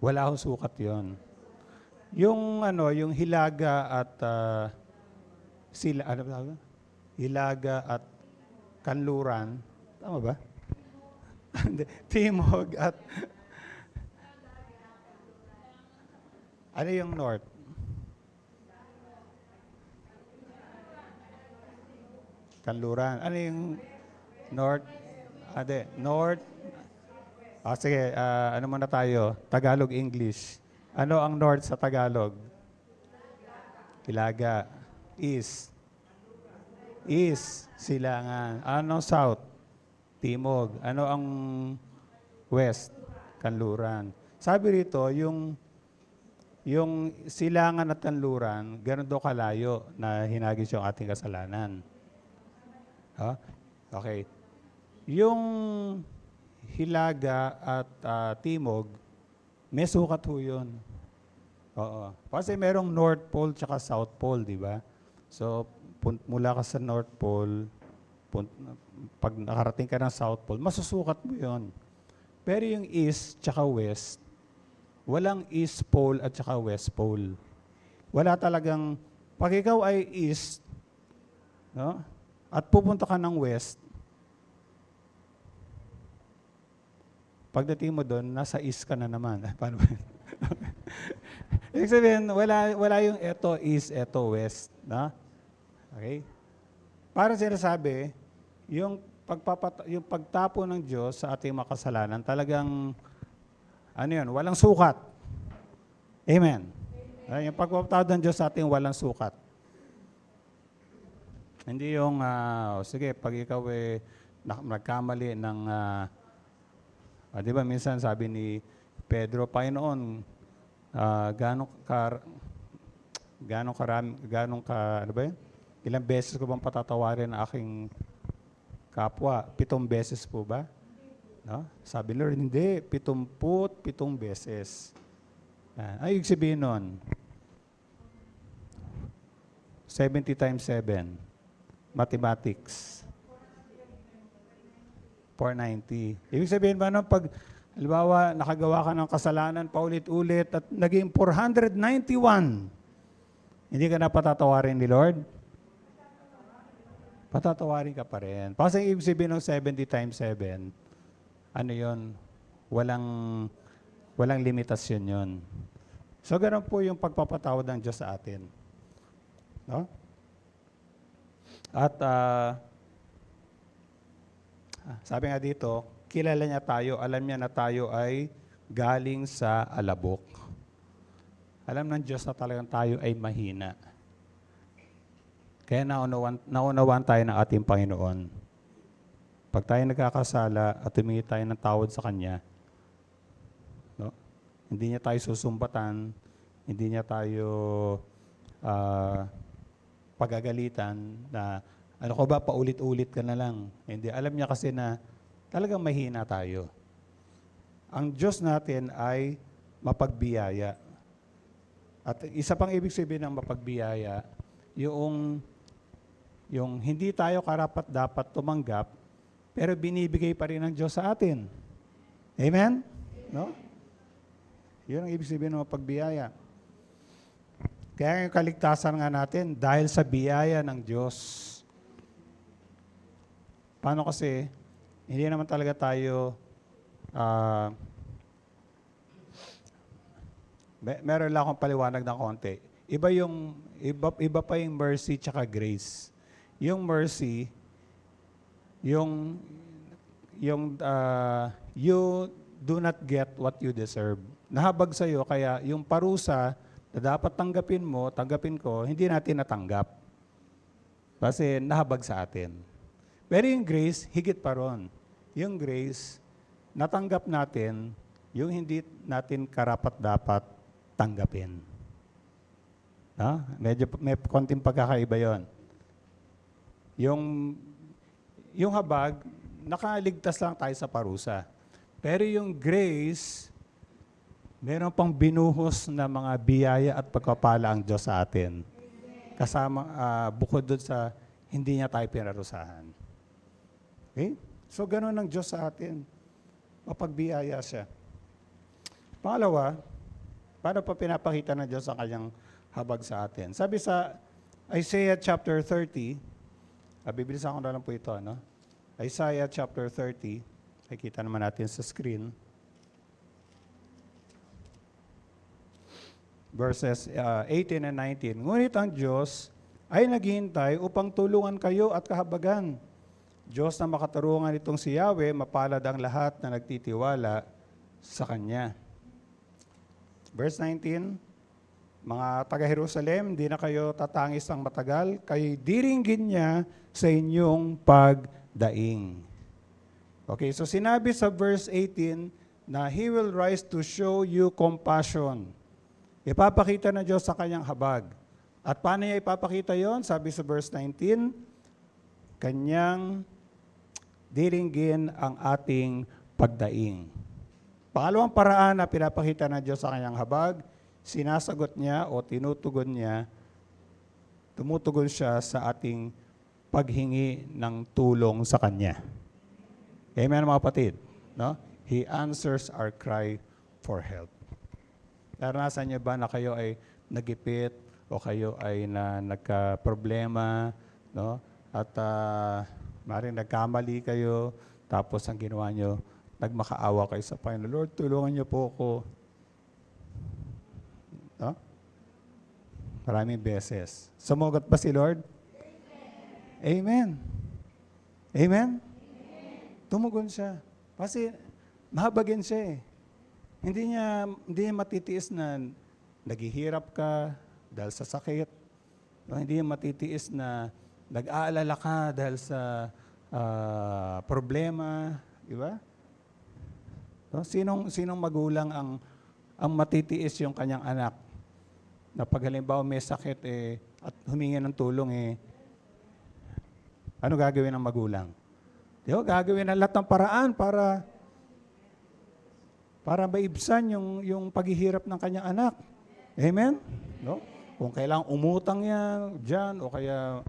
Wala akong sukat yon. Yung Hilaga at Hilaga at Kanluran, tama ba? Hindi. Timog at ano yung north? Kanluran. Ano yung north? North. Sige, ano muna tayo? Tagalog, English. Ano ang north sa Tagalog? Hilaga. East. East, silangan. Ano south? Timog. Ano ang west? Kanluran. Sabi rito, yung silangan at kanluran, ganun daw kalayo na hinagis yung ating kasalanan. Okay. Yung Hilaga at Timog, may sukat ho yun. Oo. Kasi merong North Pole tsaka South Pole, di ba? So, mula ka sa North Pole, pag nakarating ka ng South Pole, masusukat mo yun. Pero yung East tsaka West, walang East Pole at tsaka West Pole. Wala talagang, pag ikaw ay East, no? At pupunta ka ng West, pagdating mo doon, nasa East ka na naman. Paano ba? Ibig sabihin, wala yung eto East, eto West. No? Okay? Para sinasabi, yung pagtapo ng Diyos sa ating makasalanan, talagang, walang sukat. Amen. Yung pagpapatawad ng Diyos sa ating walang sukat. Hindi yung, sige, pag ikaw nagkamali ng, di ba minsan sabi ni Pedro, Panginoon, ilang beses ko bang patatawarin ang aking kapwa? 7 beses po ba? No? Sabi Lord, hindi, 77 beses. Ay, ibig sabihin nun, 70 times 7. Mathematics. 490. Ibig sabihin ba no, pag halimbawa nakagawa ka ng kasalanan paulit-ulit at naging 491, hindi ka na patatawarin ni Lord? Patatawarin ka pa rin. Kasi ibig sabihin ng 70 times 7, ano yun? Walang limitasyon yun. So, ganun po yung pagpapatawad ng Diyos sa atin. No? At sabi nga dito, kilala niya tayo, alam niya na tayo ay galing sa alabok. Alam ng Diyos na talagang tayo ay mahina. Kaya naunawaan tayo ng ating Panginoon. Pag tayo nagkakasala at humingi tayo ng tawad sa Kanya, no? Hindi niya tayo susumbatan, hindi niya tayo pagagalitan na ano ko ba, paulit-ulit ka na lang. Hindi, alam niya kasi na talagang mahina tayo. Ang Diyos natin ay mapagbiyaya. At isa pang ibig sabihin ng mapagbiyaya, yung hindi tayo karapat-dapat tumanggap, pero binibigay pa rin ng Diyos sa atin. Amen? No? Yun ang ibig sabihin ng mapagbiyaya. Kaya yung kaligtasan nga natin, dahil sa biyaya ng Diyos. Paano kasi, hindi naman talaga tayo, meron lang akong paliwanag ng konti. Iba pa yung mercy tsaka grace. Yung mercy, you do not get what you deserve. Nahabag sa'yo, kaya yung parusa na dapat tanggapin ko, hindi natin natanggap. Kasi nahabag sa atin. Pero yung grace, higit pa ron. Yung grace, natanggap natin yung hindi natin karapat-dapat tanggapin. No? Medyo may konting pagkakaiba yon. Yung habag, nakaligtas lang tayo sa parusa. Pero yung grace, meron pang binuhos na mga biyaya at pagpapala ang Diyos sa atin. Kasama, bukod doon sa hindi niya tayo pinarusahan. Okay? So, ganun ang Diyos sa atin. Mapagbiyaya siya. Pangalawa, paano pa pinapakita ng Diyos ang kanyang habag sa atin? Sabi sa Isaiah chapter 30, bibilisan ko na lang po ito, no? Isaiah chapter 30, nakikita naman natin sa screen. Verses 18 and 19. Ngunit ang Diyos ay naghihintay upang tulungan kayo at kahabagan. Diyos na makatarungan itong si Yahweh, mapalad ang lahat na nagtitiwala sa Kanya. Verse 19, mga taga-Jerusalem, di na kayo tatangis ng matagal, kayo diringgin niya sa inyong pagdaing. Okay, so sinabi sa verse 18 na He will rise to show you compassion. Ipapakita ng Diyos sa kanyang habag. At paano niya ipapakita yon? Sabi sa verse 19, kanyang diringgin ang ating pagdaing. Pangalawang paraan na pinapakita ng Diyos sa kanyang habag, sinasagot niya o tumutugon siya sa ating paghingi ng tulong sa Kanya. Amen, mga kapatid? No? He answers our cry for help. Naranasan niyo ba na kayo ay nagipit o kayo ay nagka-problema, no? At maaaring nagkamali kayo, tapos ang ginawa niyo, nagmakaawa kayo sa Panginoon. Lord, tulungan niyo po ako. No? Maraming beses. Sumugot ba si Lord? Amen. Amen? Tumugon siya. Kasi mahabagin siya eh. Hindi niya matitiis na naghihirap ka dahil sa sakit. No, hindi niya matitiis na nag-aalala ka dahil sa problema. Di ba? No, sinong magulang ang matitiis yung kanyang anak na pag halimbawa may sakit at humingi ng tulong ano gagawin ng magulang? Di ba? Gagawin ng lahat ng paraan para maibsan yung paghihirap ng kanyang anak. Amen? No? Kung kailangang umutang yan dyan o kaya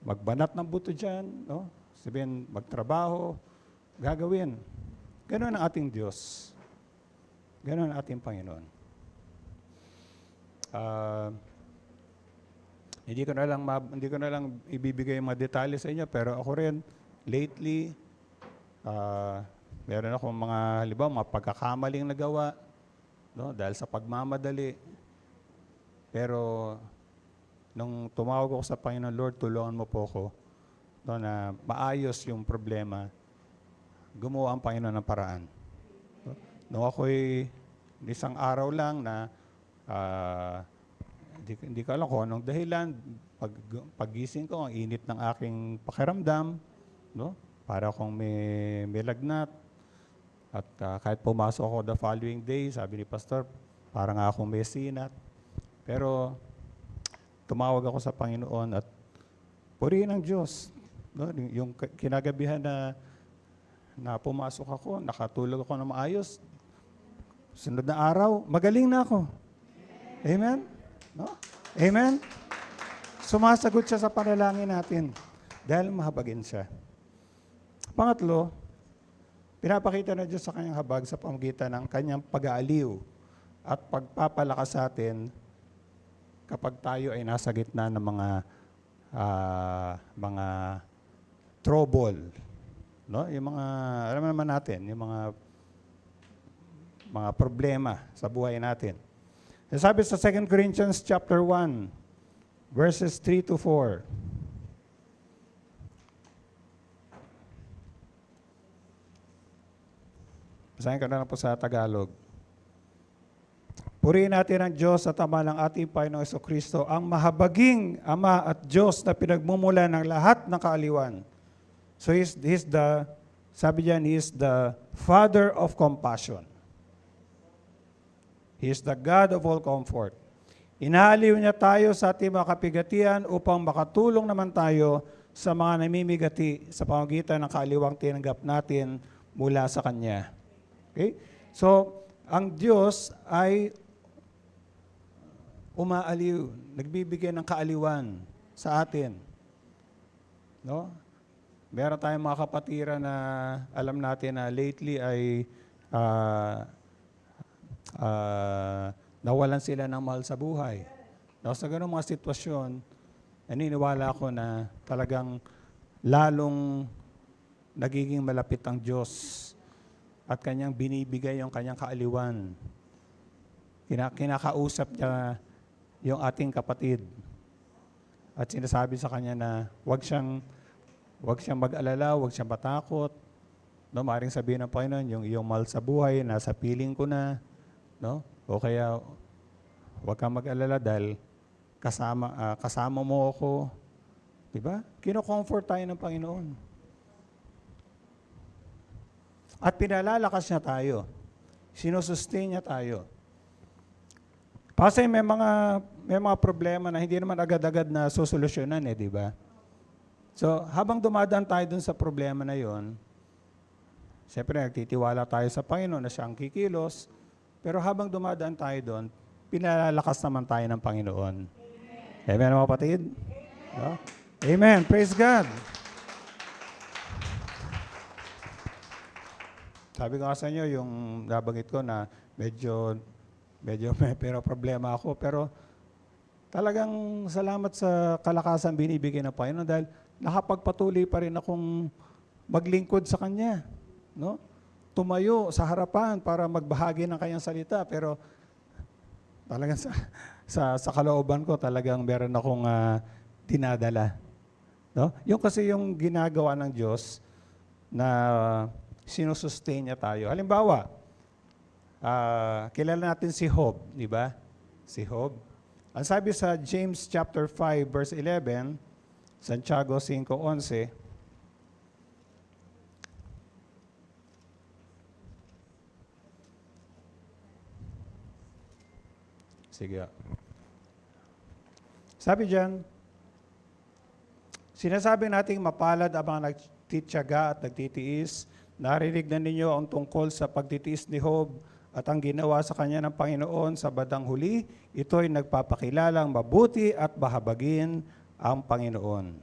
magbanat ng buto dyan, no? Sabihin, magtrabaho, gagawin. Ganon ang ating Diyos. Ganon ang ating Panginoon. Hindi ko na lang ibibigay yung mga detalye sa inyo, pero ako rin, lately, meron akong halimbawa, mga pagkakamaling nagawa, no? Dahil sa pagmamadali. Pero, nung tumawag ako sa Panginoon, Lord, tulungan mo po ako, no, na maayos yung problema, gumawa ang Panginoon ng paraan. No? Nung ako'y isang araw lang na hindi ko alam kung anong dahilan, paggising ko, ang init ng aking pakiramdam, no? Para akong may lagnat. At kahit pumasok ako the following day, sabi ni Pastor, parang akong may sinat. Pero tumawag ako sa Panginoon at purihin ang Diyos. No? Yung kinagabihan na pumasok ako, nakatulog ako na maayos, sunod na araw, magaling na ako. Amen? No? Amen? Sumasagot siya sa panalangin natin dahil mahabagin siya. Pangatlo, pinapakita na Diyos sa kanyang habag sa pamamagitan ng kanyang pag-aaliw at pagpapalakas sa atin kapag tayo ay nasa gitna ng mga trouble. No? Yung mga, alam naman natin, yung mga problema sa buhay natin. Sabi sa 2 Corinthians chapter 1, verses 3 to 4. Basahin ko na lang po sa Tagalog. Purihin natin ang Diyos at Ama ng ating Panginoong Jesucristo, ang mahabaging Ama at Diyos na pinagmumula ng lahat ng kaaliwan. So sabi diyan, He is the Father of compassion. He is the God of all comfort. Inaaliw niya tayo sa ating mga kapigatian upang makatulong naman tayo sa mga namimigati sa pamamagitan ng kaaliwang tinanggap natin mula sa Kanya. Okay? So, ang Diyos ay umaaliw, nagbibigay ng kaaliwan sa atin. No? Meron tayong mga kapatiran na alam natin na lately ay nawalan sila ng mahal sa buhay. No, sa ganung mga sitwasyon, naniniwala ako na talagang lalong nagiging malapit ang Diyos at kanyang binibigay yung kanyang kaaliwan. Kinakausap niya yung ating kapatid at sinasabi sa kanya na huwag siyang mag-alala, huwag siyang matakot. No, maaaring sabihin ng Panginoon, yung iyong mahal sa buhay, nasa piling ko na. No? O kaya, huwag kang mag-alala dahil kasama mo ako. Diba? Kino-comfort tayo ng Panginoon. At pinalalakas niya tayo. Sinusustain niya tayo. Kasi may mga problema na hindi naman agad-agad na susolusyonan di ba? So, habang dumadaan tayo dun sa problema na yon, siyempre nagtitiwala tayo sa Panginoon na siya ang kikilos, pero habang dumadaan tayo doon, pinalalakas naman tayo ng Panginoon. Amen, mga kapatid? No? Amen. Praise God. Sabi ko sa inyo, yung nabanggit ko na medyo may pero problema ako, pero talagang salamat sa kalakasan binibigay ng Panginoon dahil nakapagpatuloy pa rin akong maglingkod sa Kanya. No? Tumayo sa harapan para magbahagi ng Kanyang salita, pero talagang sa kalooban ko talagang meron akong dinadala. No? Yung kasi yung ginagawa ng Diyos na sinusustain niya tayo. Halimbawa, kilala natin si Job, di ba? Si Job. Ang sabi sa James chapter 5 verse 11, Santiago 5:11, sige. Sabi diyan, sinasabi nating mapalad ang mga nagtitiyaga at nagtitiis. Narinig na ninyo ang tungkol sa pagtitiis ni Job at ang ginawa sa kanya ng Panginoon sa bandang huli. Ito'y nagpapakilalang mabuti at mahabagin ang Panginoon.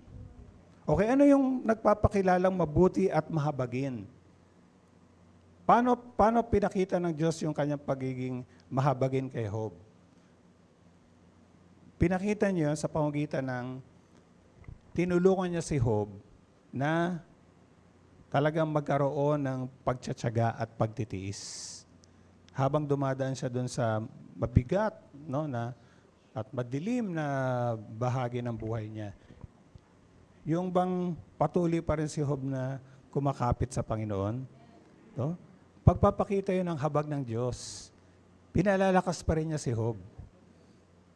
Okay, ano yung nagpapakilalang mabuti at mahabagin? Paano pinakita ng Diyos yung kanyang pagiging mahabagin kay Job? Pinakita niya sa pamamagitan ng tinulungan niya si Job na talagang magkaroon ng pagtsatsaga at pagtitiis. Habang dumadaan siya doon sa mabigat, no, at madilim na bahagi ng buhay niya. Yung bang patuloy pa rin si Job na kumakapit sa Panginoon, no? Pagpapakita yun ng habag ng Diyos. Pinalalakas pa rin niya si Job.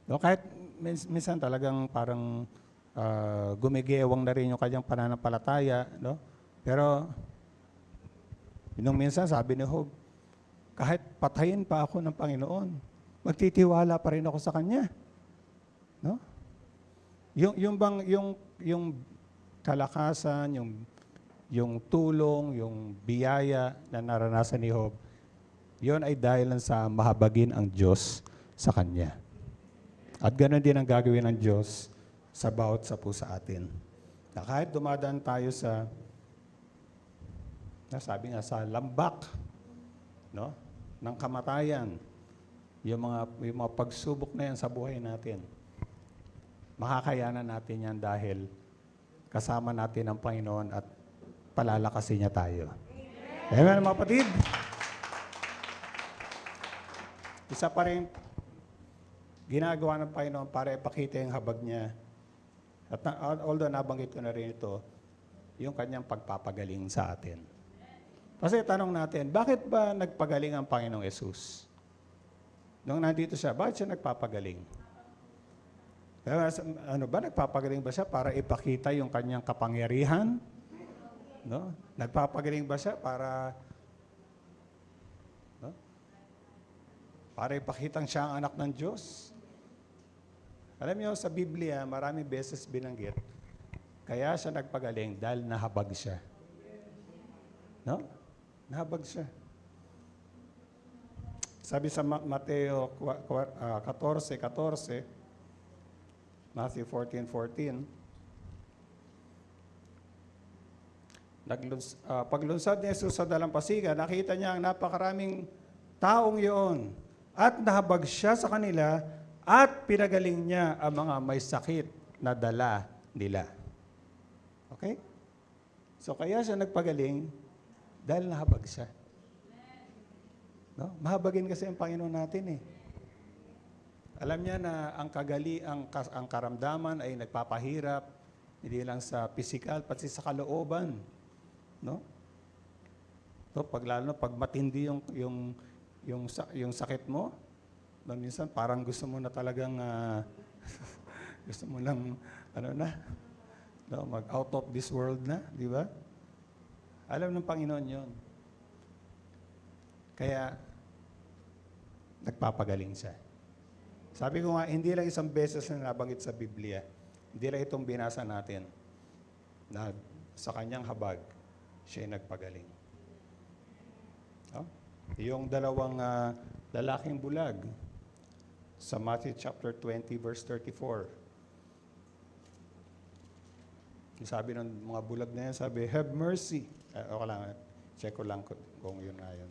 No, kahit minsan talagang parang gumigewang na rin yung kanyang pananampalataya, no? Pero, nung minsan sabi ni Job, kahit patayin pa ako ng Panginoon, magtitiwala pa rin ako sa Kanya. No? Yung kalakasan, yung tulong, yung biyaya na naranasan ni Job, yun ay dahil sa mahabagin ang Diyos sa Kanya. At ganoon din ang gagawin ng Diyos sa bawat sapu sa atin. Na kahit dumadaan tayo sabi nga sa lambak, no, ng kamatayan, yung mga pagsubok na yan sa buhay natin, makakayanan natin yan dahil kasama natin ang Panginoon at palalakasin niya tayo. Amen, mga kapatid? Isa pa rin ginagawa ng Panginoon para ipakita yung habag niya. At although nabanggit ko na rin ito, yung kanyang pagpapagaling sa atin. Kasi tanong natin, bakit ba nagpagaling ang Panginoong Yesus? Nung nandito siya, bakit siya nagpapagaling? Nagpapagaling ba siya para ipakita yung kanyang kapangyarihan? No? Nagpapagaling ba siya para ipakitang siya ang anak ng Diyos? Alam niyo, sa Biblia, marami beses binanggit, kaya siya nagpagaling dahil nahabag siya. No? Nahabag siya. Sabi sa Mateo 14:14, Matthew 14:14, paglunsad ni Jesus sa dalampasigan, nakita niya ang napakaraming taong iyon at nahabag siya sa kanila at pinagaling niya ang mga may sakit na dala nila. Okay? So kaya siya nagpagaling dahil nahabag siya. No? Mahabagin kasi ang Panginoon natin eh. Alam niya na ang karamdaman ay nagpapahirap, hindi lang sa physical, pati sa kalooban. No? So, pag matindi yung sakit mo, no, minsan parang gusto mo na talagang, gusto mo lang, no, mag out of this world na, di ba? Alam ng Panginoon yon. Kaya, nagpapagaling siya. Sabi ko nga, hindi lang isang beses na nabanggit sa Biblia, hindi lang itong binasa natin, na sa kanyang habag, siya ay nagpagaling. Oh? Yung dalawang lalaking bulag, sa Matthew chapter 20, verse 34. Sabi ng mga bulag na yan, sabi, have mercy. Okay lang, check ko lang kung yun nga yun.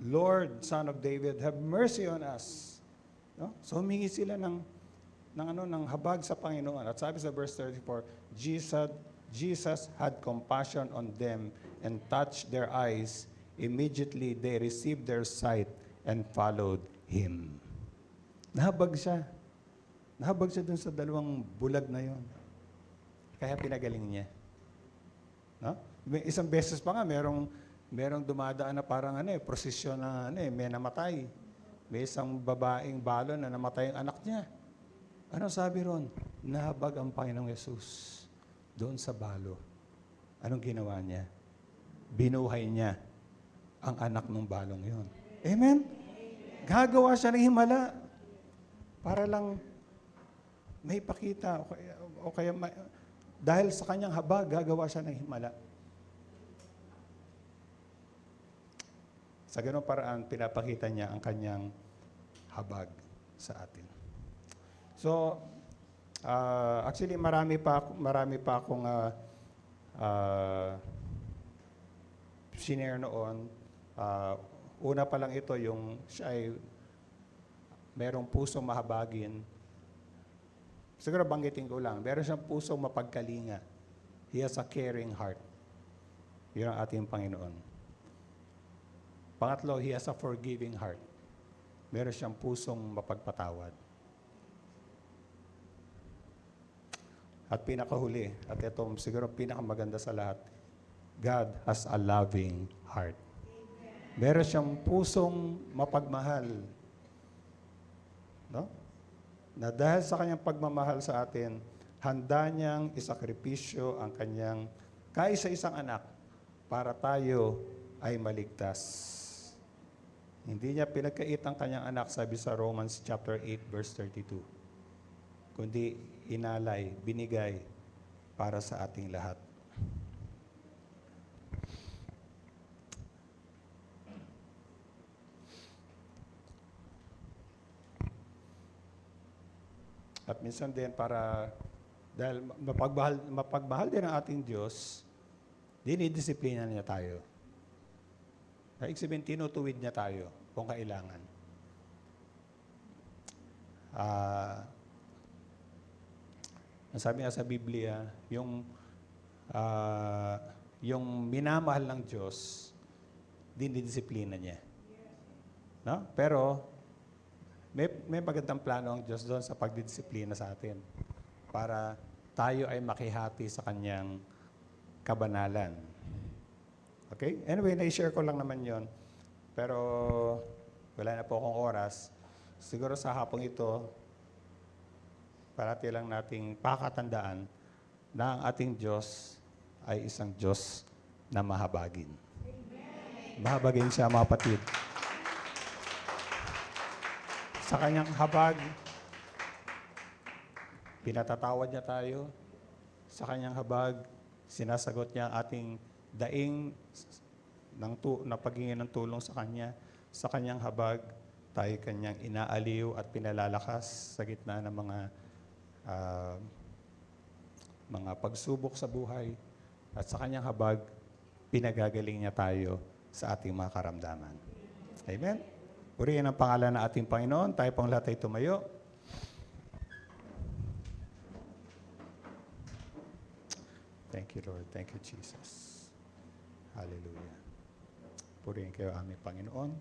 Lord, Son of David, have mercy on us. No? So humingi sila ng habag sa Panginoon. At sabi sa verse 34, Jesus had compassion on them and touched their eyes. Immediately they received their sight and followed Him. Nahabag siya. Nahabag siya dun sa dalawang bulag na yon. Kaya pinagaling niya. No? Isang beses pa nga, merong dumadaan na parang prosesyon na may namatay. May isang babaeng balon na namatay ang anak niya. Ano sabi ron? Nahabag ang Panginoong Yesus doon sa balo. Anong ginawa niya? Binuhay niya ang anak ng balong yon. Amen? Gagawa siya ng himala para lang may pakita o kaya dahil sa kanyang habag, gagawa siya ng himala. Sa ganung paraan, pinapakita niya ang kanyang habag sa atin. So, actually, marami pa akong senior noon. Una pa lang ito, yung siya ay merong pusong mahabagin. Siguro banggitin ko lang, meron siyang pusong mapagkalinga. He has a caring heart. Yun ang ating Panginoon. Pangatlo, he has a forgiving heart. Meron siyang pusong mapagpatawad. At pinakahuli, at ito siguro pinakamaganda sa lahat, God has a loving heart. Meron siyang pusong mapagmahal. No? Na dahil sa kanyang pagmamahal sa atin, handa niyang isakripisyo ang kanyang kaisa-isang anak para tayo ay maligtas. Hindi niya pinagkait ang kanyang anak, sabi sa Romans chapter 8, verse 32. Kundi inalay, binigay para sa ating lahat. At minsan din dahil mapagmahal din ang ating Diyos, dinidisiplina niya tayo. Ibig sabihin, tinutuwid niya tayo kung kailangan. Ang sabi nga sa Biblia, yung minamahal ng Diyos, dinidisiplina niya. No? Pero, may magandang plano ang Diyos doon sa pagdidisiplina sa atin para tayo ay makihati sa kanyang kabanalan. Okay? Anyway, na-share ko lang naman yon. Pero wala na po akong oras. Siguro sa hapong ito, parati lang nating pakatandaan na ang ating Diyos ay isang Diyos na mahabagin. Mahabagin siya, mga kapatid. Sa kanyang habag, pinatatawad niya tayo. Sa kanyang habag, sinasagot niya ang ating daing na paghingi ng tulong sa kanya. Sa kanyang habag, tayo kanyang inaaliw at pinalalakas sa gitna ng mga pagsubok sa buhay. At sa kanyang habag, pinagagaling niya tayo sa ating mga karamdaman. Amen? Purihin ang pangalan ng ating Panginoon. Tayo pong lahat ay tumayo. Thank you, Lord. Thank you, Jesus. Hallelujah. Purihin kayo aming Panginoon.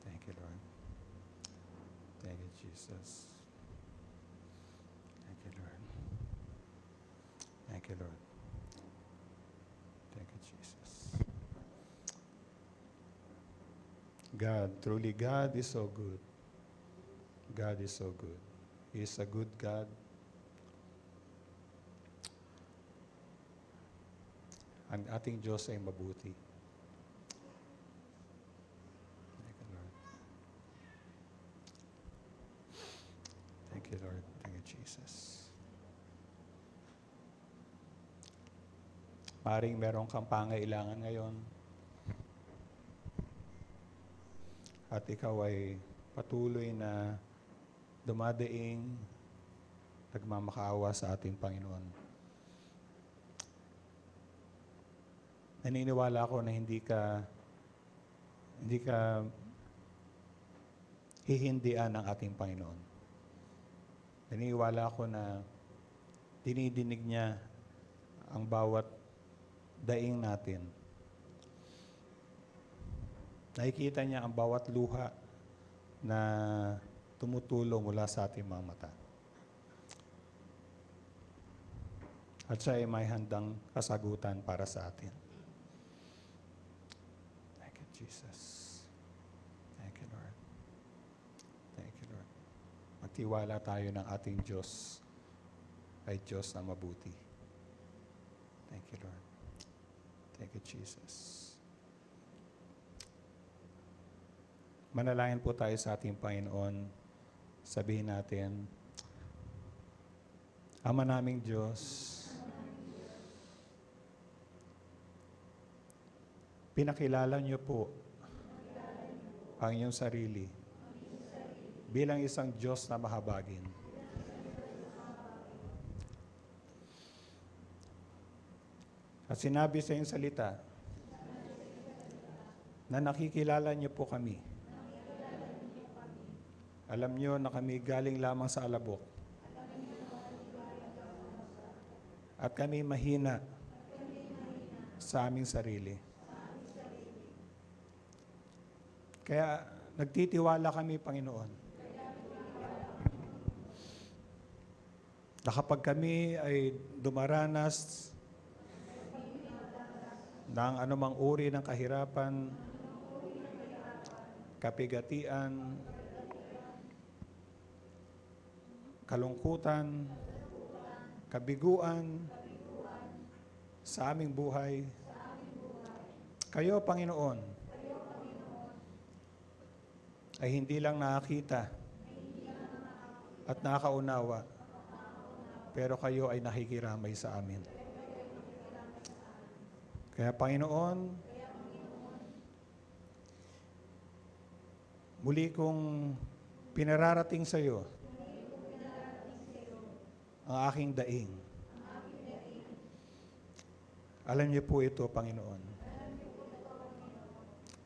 Thank you, Lord. Thank you, Jesus. Thank you, Lord. Thank you, Lord. Thank you, Jesus. God, truly God is so good. God is so good. He is a good God. Ang ating Diyos ay mabuti. Thank you, Lord. Thank you, Lord. Thank you, Jesus. Maring meron kang pangailangan ngayon at ikaw ay patuloy na dumadaing nagmamakaawa sa ating Panginoon. Naniniwala ako na hindi ka hihindian ng ating Panginoon. Naniniwala ako na dinidinig niya ang bawat daing natin. Nakikita niya ang bawat luha na tumutulong mula sa ating mga mata. At siya ay may handang kasagutan para sa atin. Thank you, Jesus. Thank you, Lord. Thank you, Lord. Magtiwala tayo ng ating Diyos ay Diyos na mabuti. Thank you, Lord. Thank you, Jesus. Manalangin po tayo sa ating Panginoon. Sabihin natin, Ama naming Diyos, pinakilala niyo po ang iyong sarili bilang isang Diyos na mahabagin. At sinabi sa iyong salita na nakikilala niyo po kami. Alam niyo na kami galing lamang sa alabok. At kami mahina sa aming sarili. Kaya nagtitiwala kami, Panginoon, na kapag kami ay dumaranas ng anumang uri ng kahirapan, kapigatian, kalungkutan, kabiguan sa aming buhay, kayo, Panginoon, ay hindi lang nakakita at nakakaunawa, pero kayo ay nakikiramay sa amin. Kaya, Panginoon, muli kong pinararating sa iyo ang aking daing. Alam niyo po ito, Panginoon.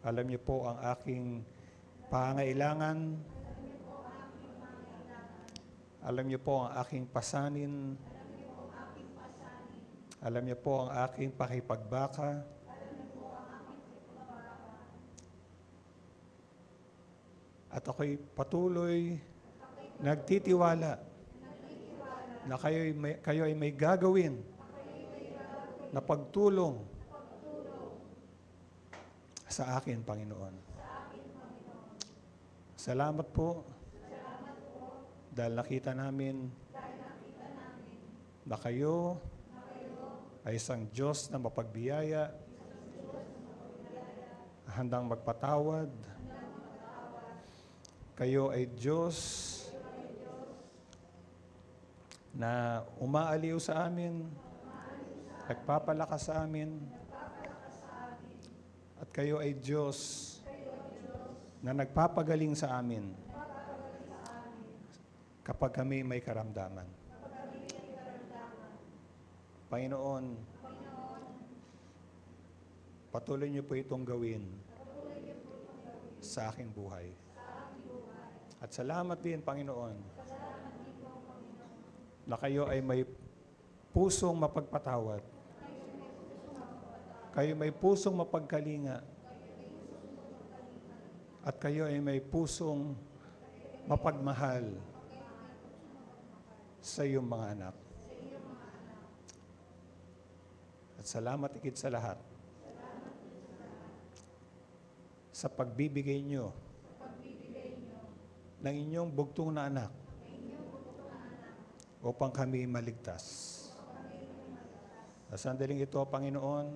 Alam niyo po ang aking pangailangan. Alam niyo po ang aking pasanin. Alam niyo po ang aking pakipagbaka. At ako'y patuloy nagtitiwala na kayo ay may gagawin na pagtulong sa akin, Panginoon. Salamat po dahil nakita namin na kayo ay isang Diyos na mapagbiyaya, handang magpatawad. Kayo ay Diyos na umaaliw sa amin, nagpapalakas sa amin, at kayo ay Diyos na nagpapagaling sa amin kapag kami may karamdaman. Panginoon, patuloy niyo po itong gawin sa aking buhay. At salamat din, Panginoon, na kayo ay may pusong mapagpatawad. Kayo may pusong mapagkalinga. At kayo ay may pusong mapagmahal sa iyong mga anak. At salamat higit sa lahat sa pagbibigay niyo ng inyong bugtong na anak upang kami maligtas. Sa sandaling ito, Panginoon,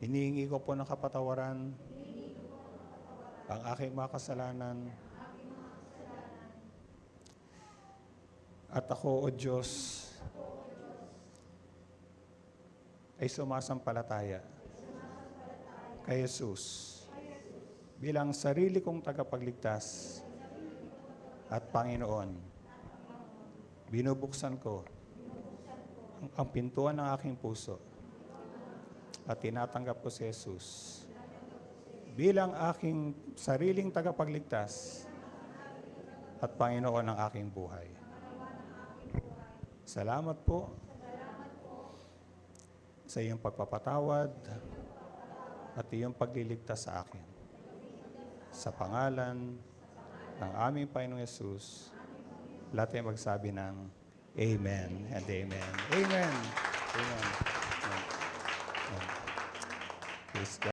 hinihingi ko po ng kapatawaran ang aking mga kasalanan. At ako, O Diyos, ay sumasampalataya kay Jesus bilang sarili kong tagapagligtas at Panginoon. Binubuksan ko ang pintuan ng aking puso at tinatanggap ko si Jesus bilang aking sariling tagapagligtas at Panginoon ng aking buhay. Salamat po sa iyong pagpapatawad at iyong pagliligtas sa akin. Sa pangalan ng aming Panginoong Yesus, lahat ay magsabi ng Amen and Amen. Amen. Amen. Amen. Praise God.